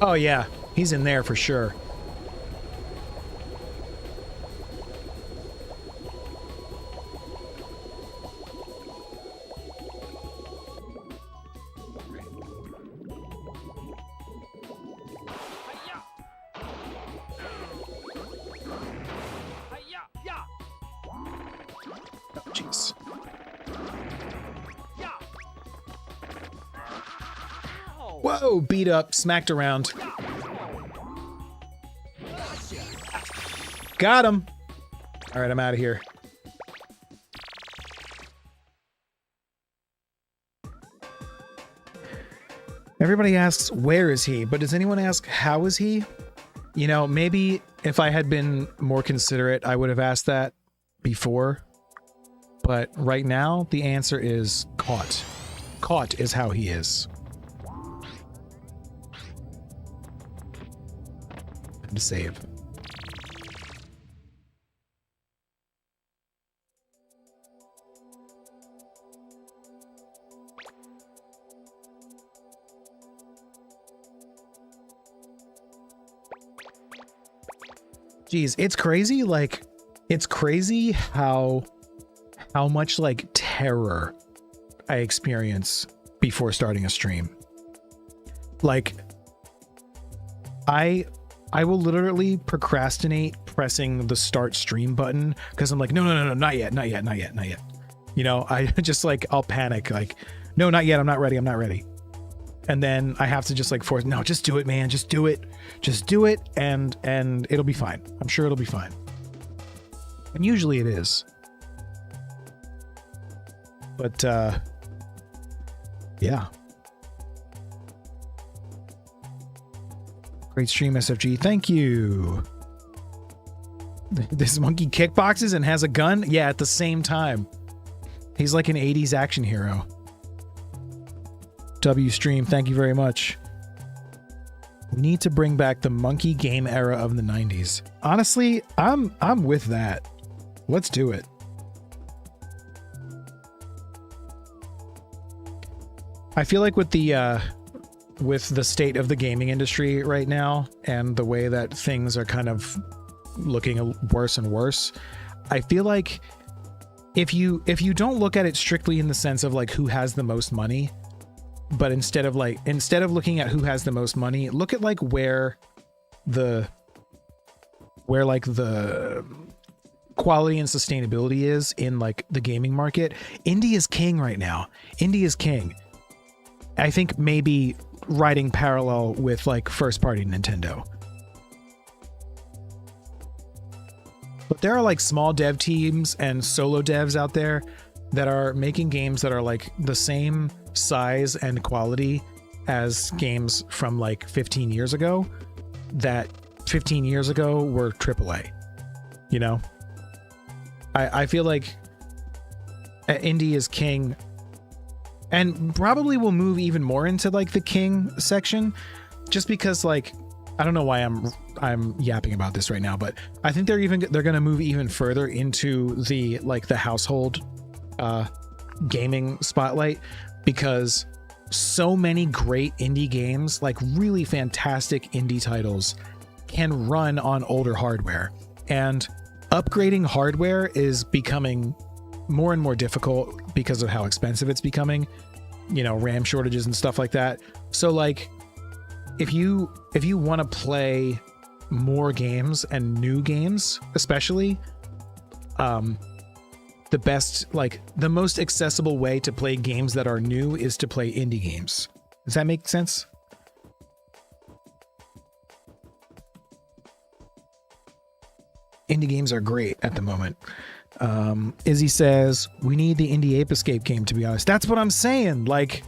Oh yeah, he's in there for sure. Whoa, beat up, smacked around. Got him. All right, I'm out of here. Everybody asks, where is he? But does anyone ask, how is he? You know, maybe if I had been more considerate, I would have asked that before. But right now, the answer is caught. caught is how he is. Time to save. Geez, it's crazy. Like, it's crazy how much like terror I experience before starting a stream. Like, I will literally procrastinate pressing the start stream button because I'm like, no, not yet. You know, I just like, I'll panic, like, no, not yet. I'm not ready. And then I have to just like force, no, just do it, man. Just do it. And it'll be fine. I'm sure it'll be fine. And usually it is. But, yeah. Great stream, SFG. Thank you. This monkey kickboxes and has a gun? Yeah, at the same time. He's like an 80s action hero. W stream, thank you very much. We need to bring back the monkey game era of the 90s. Honestly, I'm with that. Let's do it. I feel like with the state of the gaming industry right now and the way that things are kind of looking worse and worse, I feel like if you don't look at it strictly in the sense of like who has the most money, but instead of looking at who has the most money, look at like where the quality and sustainability is in like the gaming market. Indie is king right now. Indie is king. I think maybe riding parallel with like first party Nintendo. But there are like small dev teams and solo devs out there that are making games that are like the same size and quality as games from like 15 years ago that 15 years ago were AAA. You know? I feel like indie is king and probably will move even more into like the king section just because like I don't know why I'm yapping about this right now, but I think they're going to move even further into the like the household gaming spotlight because so many great indie games, like really fantastic indie titles, can run on older hardware, and upgrading hardware is becoming more and more difficult because of how expensive it's becoming, you know, RAM shortages and stuff like that. So like if you want to play more games and new games, especially, the best, like the most accessible way to play games that are new is to play indie games. Does that make sense? Indie games are great at the moment. Izzy says, we need the Indie Ape Escape game, to be honest. That's what I'm saying. Like,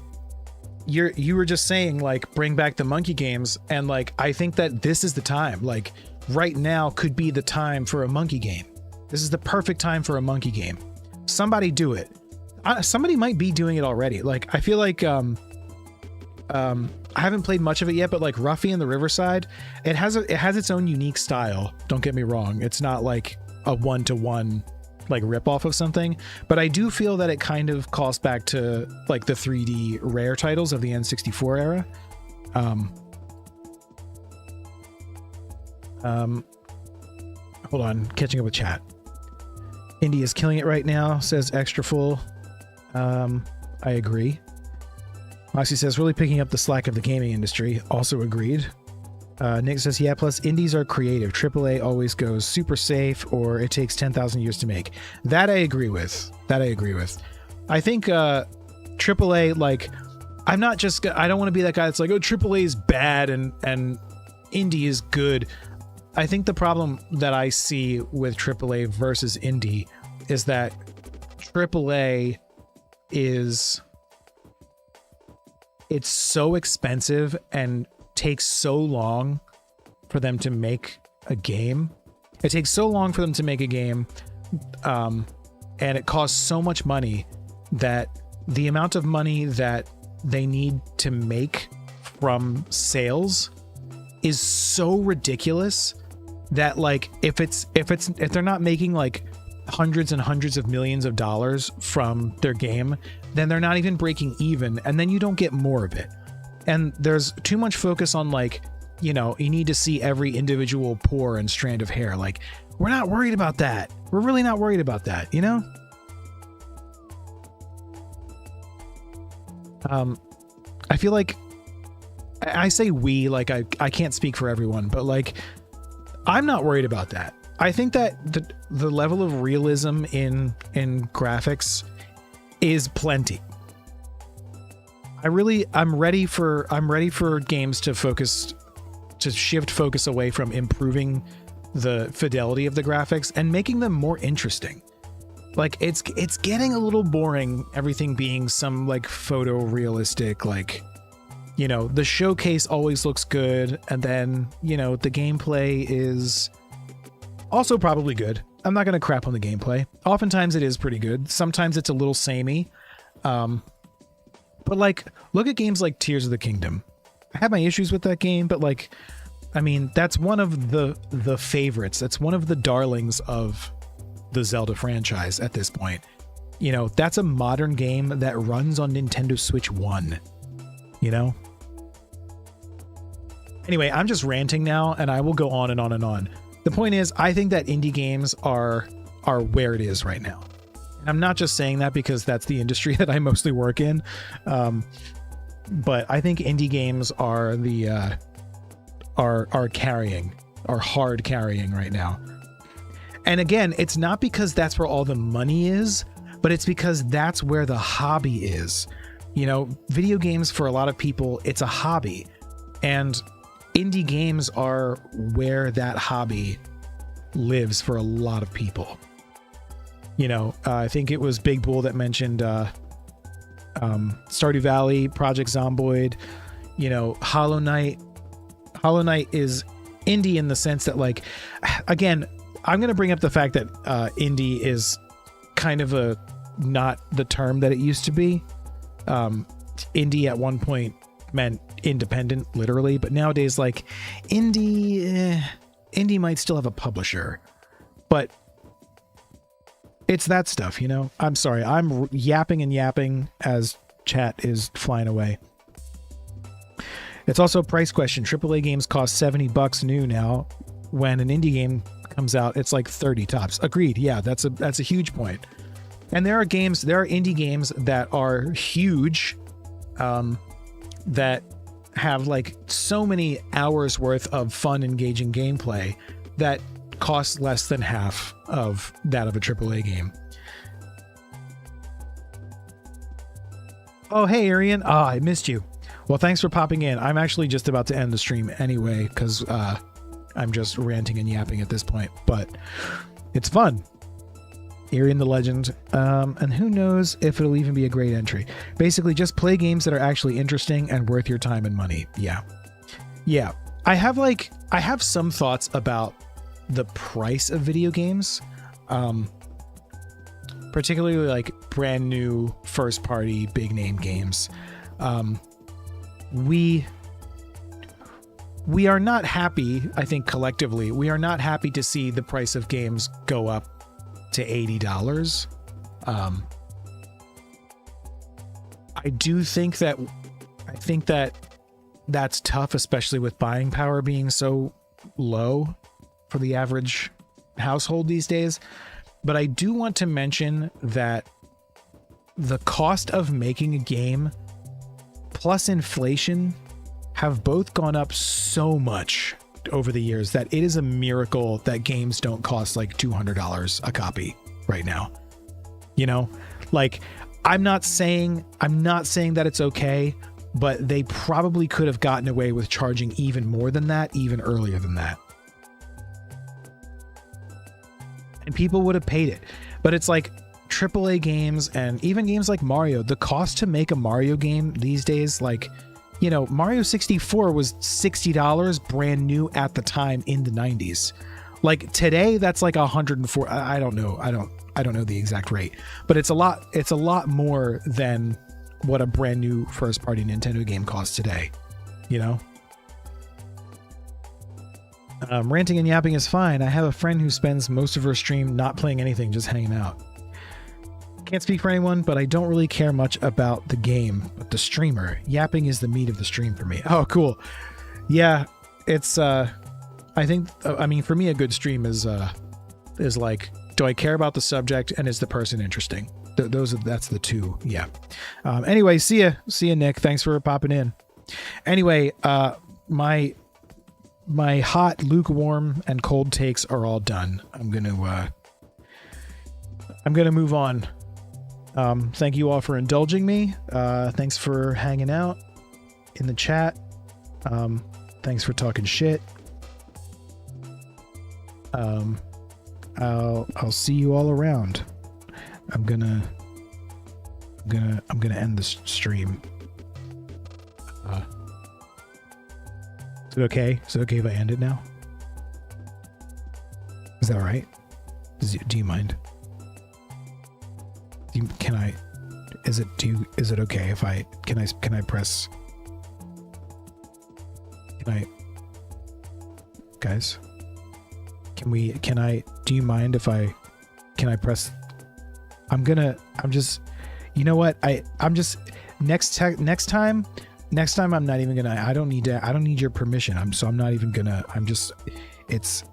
you were just saying, like, bring back the monkey games. And, like, I think that this is the time. Like, right now could be the time for a monkey game. This is the perfect time for a monkey game. Somebody do it. Somebody might be doing it already. Like, I feel like, I haven't played much of it yet, but like Ruffy and the Riverside, it has its own unique style. Don't get me wrong. It's not like a one-to-one like rip-off of something, but I do feel that it kind of calls back to like the 3D rare titles of the N64 era. Hold on, catching up with chat. Indie is killing it right now, says Extra Full. I agree. Moxie says, really picking up the slack of the gaming industry. Also agreed. Nick says, yeah, plus indies are creative. AAA always goes super safe or it takes 10,000 years to make. That I agree with. I think AAA, like, I don't want to be that guy that's like, oh, AAA is bad and indie is good. I think the problem that I see with AAA versus indie is that AAA is... it's so expensive and takes so long for them to make a game. It takes so long for them to make a game, and it costs so much money that the amount of money that they need to make from sales is so ridiculous that like if they're not making like hundreds and hundreds of millions of dollars from their game, then they're not even breaking even, and then you don't get more of it. And there's too much focus on like, you know, you need to see every individual pore and strand of hair. Like, we're not worried about that. We're really not worried about that, you know? I feel like I say we, like I can't speak for everyone, but like I'm not worried about that. I think that the level of realism in graphics is plenty. I'm ready for games to shift focus away from improving the fidelity of the graphics and making them more interesting. Like it's getting a little boring, everything being some like photorealistic, like, you know, the showcase always looks good, and then, you know, the gameplay is also probably good. I'm not going to crap on the gameplay. Oftentimes it is pretty good. Sometimes it's a little samey. But like, look at games like Tears of the Kingdom. I have my issues with that game, but like, I mean, that's one of the favorites. That's one of the darlings of the Zelda franchise at this point. You know, that's a modern game that runs on Nintendo Switch 1, you know? Anyway, I'm just ranting now, and I will go on and on and on. The point is, I think that indie games are where it is right now. And I'm not just saying that because that's the industry that I mostly work in. But I think indie games are the are hard carrying right now. And again, it's not because that's where all the money is, but it's because that's where the hobby is. You know, video games for a lot of people, it's a hobby. And indie games are where that hobby lives for a lot of people. You know, I think it was Big Bull that mentioned Stardew Valley, Project Zomboid, you know, Hollow Knight. Hollow Knight is indie in the sense that, like, again, I'm going to bring up the fact that indie is kind of not the term that it used to be. Indie at one point meant independent, literally, but nowadays, like, indie might still have a publisher, but it's that stuff, you know? I'm sorry, I'm yapping and yapping as chat is flying away. It's also a price question. AAA games cost $70 new now. When an indie game comes out, it's like 30 tops. Agreed. Yeah, that's a huge point. And there are indie games that are huge, that have like so many hours worth of fun, engaging gameplay that costs less than half of that of a AAA game. Oh, hey, Arian. I missed you. Well, thanks for popping in. I'm actually just about to end the stream anyway, because I'm just ranting and yapping at this point, but it's fun. Arian the Legend. And who knows if it'll even be a great entry. Basically, just play games that are actually interesting and worth your time and money. Yeah. Yeah. I have some thoughts about the price of video games. Particularly like brand new first party big name games. We are not happy, I think collectively, we are not happy to see the price of games go up to $80. I think that that's tough, especially with buying power being so low for the average household these days. But I do want to mention that the cost of making a game plus inflation have both gone up so much over the years that it is a miracle that games don't cost like $200 a copy right now. You know, like, I'm not saying that it's okay, but they probably could have gotten away with charging even more than that, even earlier than that. And people would have paid it. But it's like AAA games and even games like Mario, the cost to make a Mario game these days, like, you know, Mario 64 was $60 brand new at the time in the 90s. Like today, that's like 104. I don't know. I don't know the exact rate, but it's a lot more than what a brand new first party Nintendo game costs today, you know? Ranting and yapping is fine. I have a friend who spends most of her stream not playing anything, just hanging out. Can't speak for anyone, but I don't really care much about the game, but the streamer. Yapping is the meat of the stream for me. Oh, cool. Yeah, it's, I think, I mean, for me, a good stream is like, do I care about the subject and is the person interesting? That's the two. Yeah. Anyway, see ya, Nick. Thanks for popping in. Anyway, my hot, lukewarm, and cold takes are all done. I'm gonna move on. Thank you all for indulging me. Thanks for hanging out in the chat. Thanks for talking shit. I'll see you all around. I'm gonna end this stream. Is it okay? Is it okay if I end it now? Is that all right? Do you mind? Is it okay if can I press? Guys? Do you mind if can I press? You know what? Next time I'm not even gonna, I don't need your permission. I'm not even gonna, it's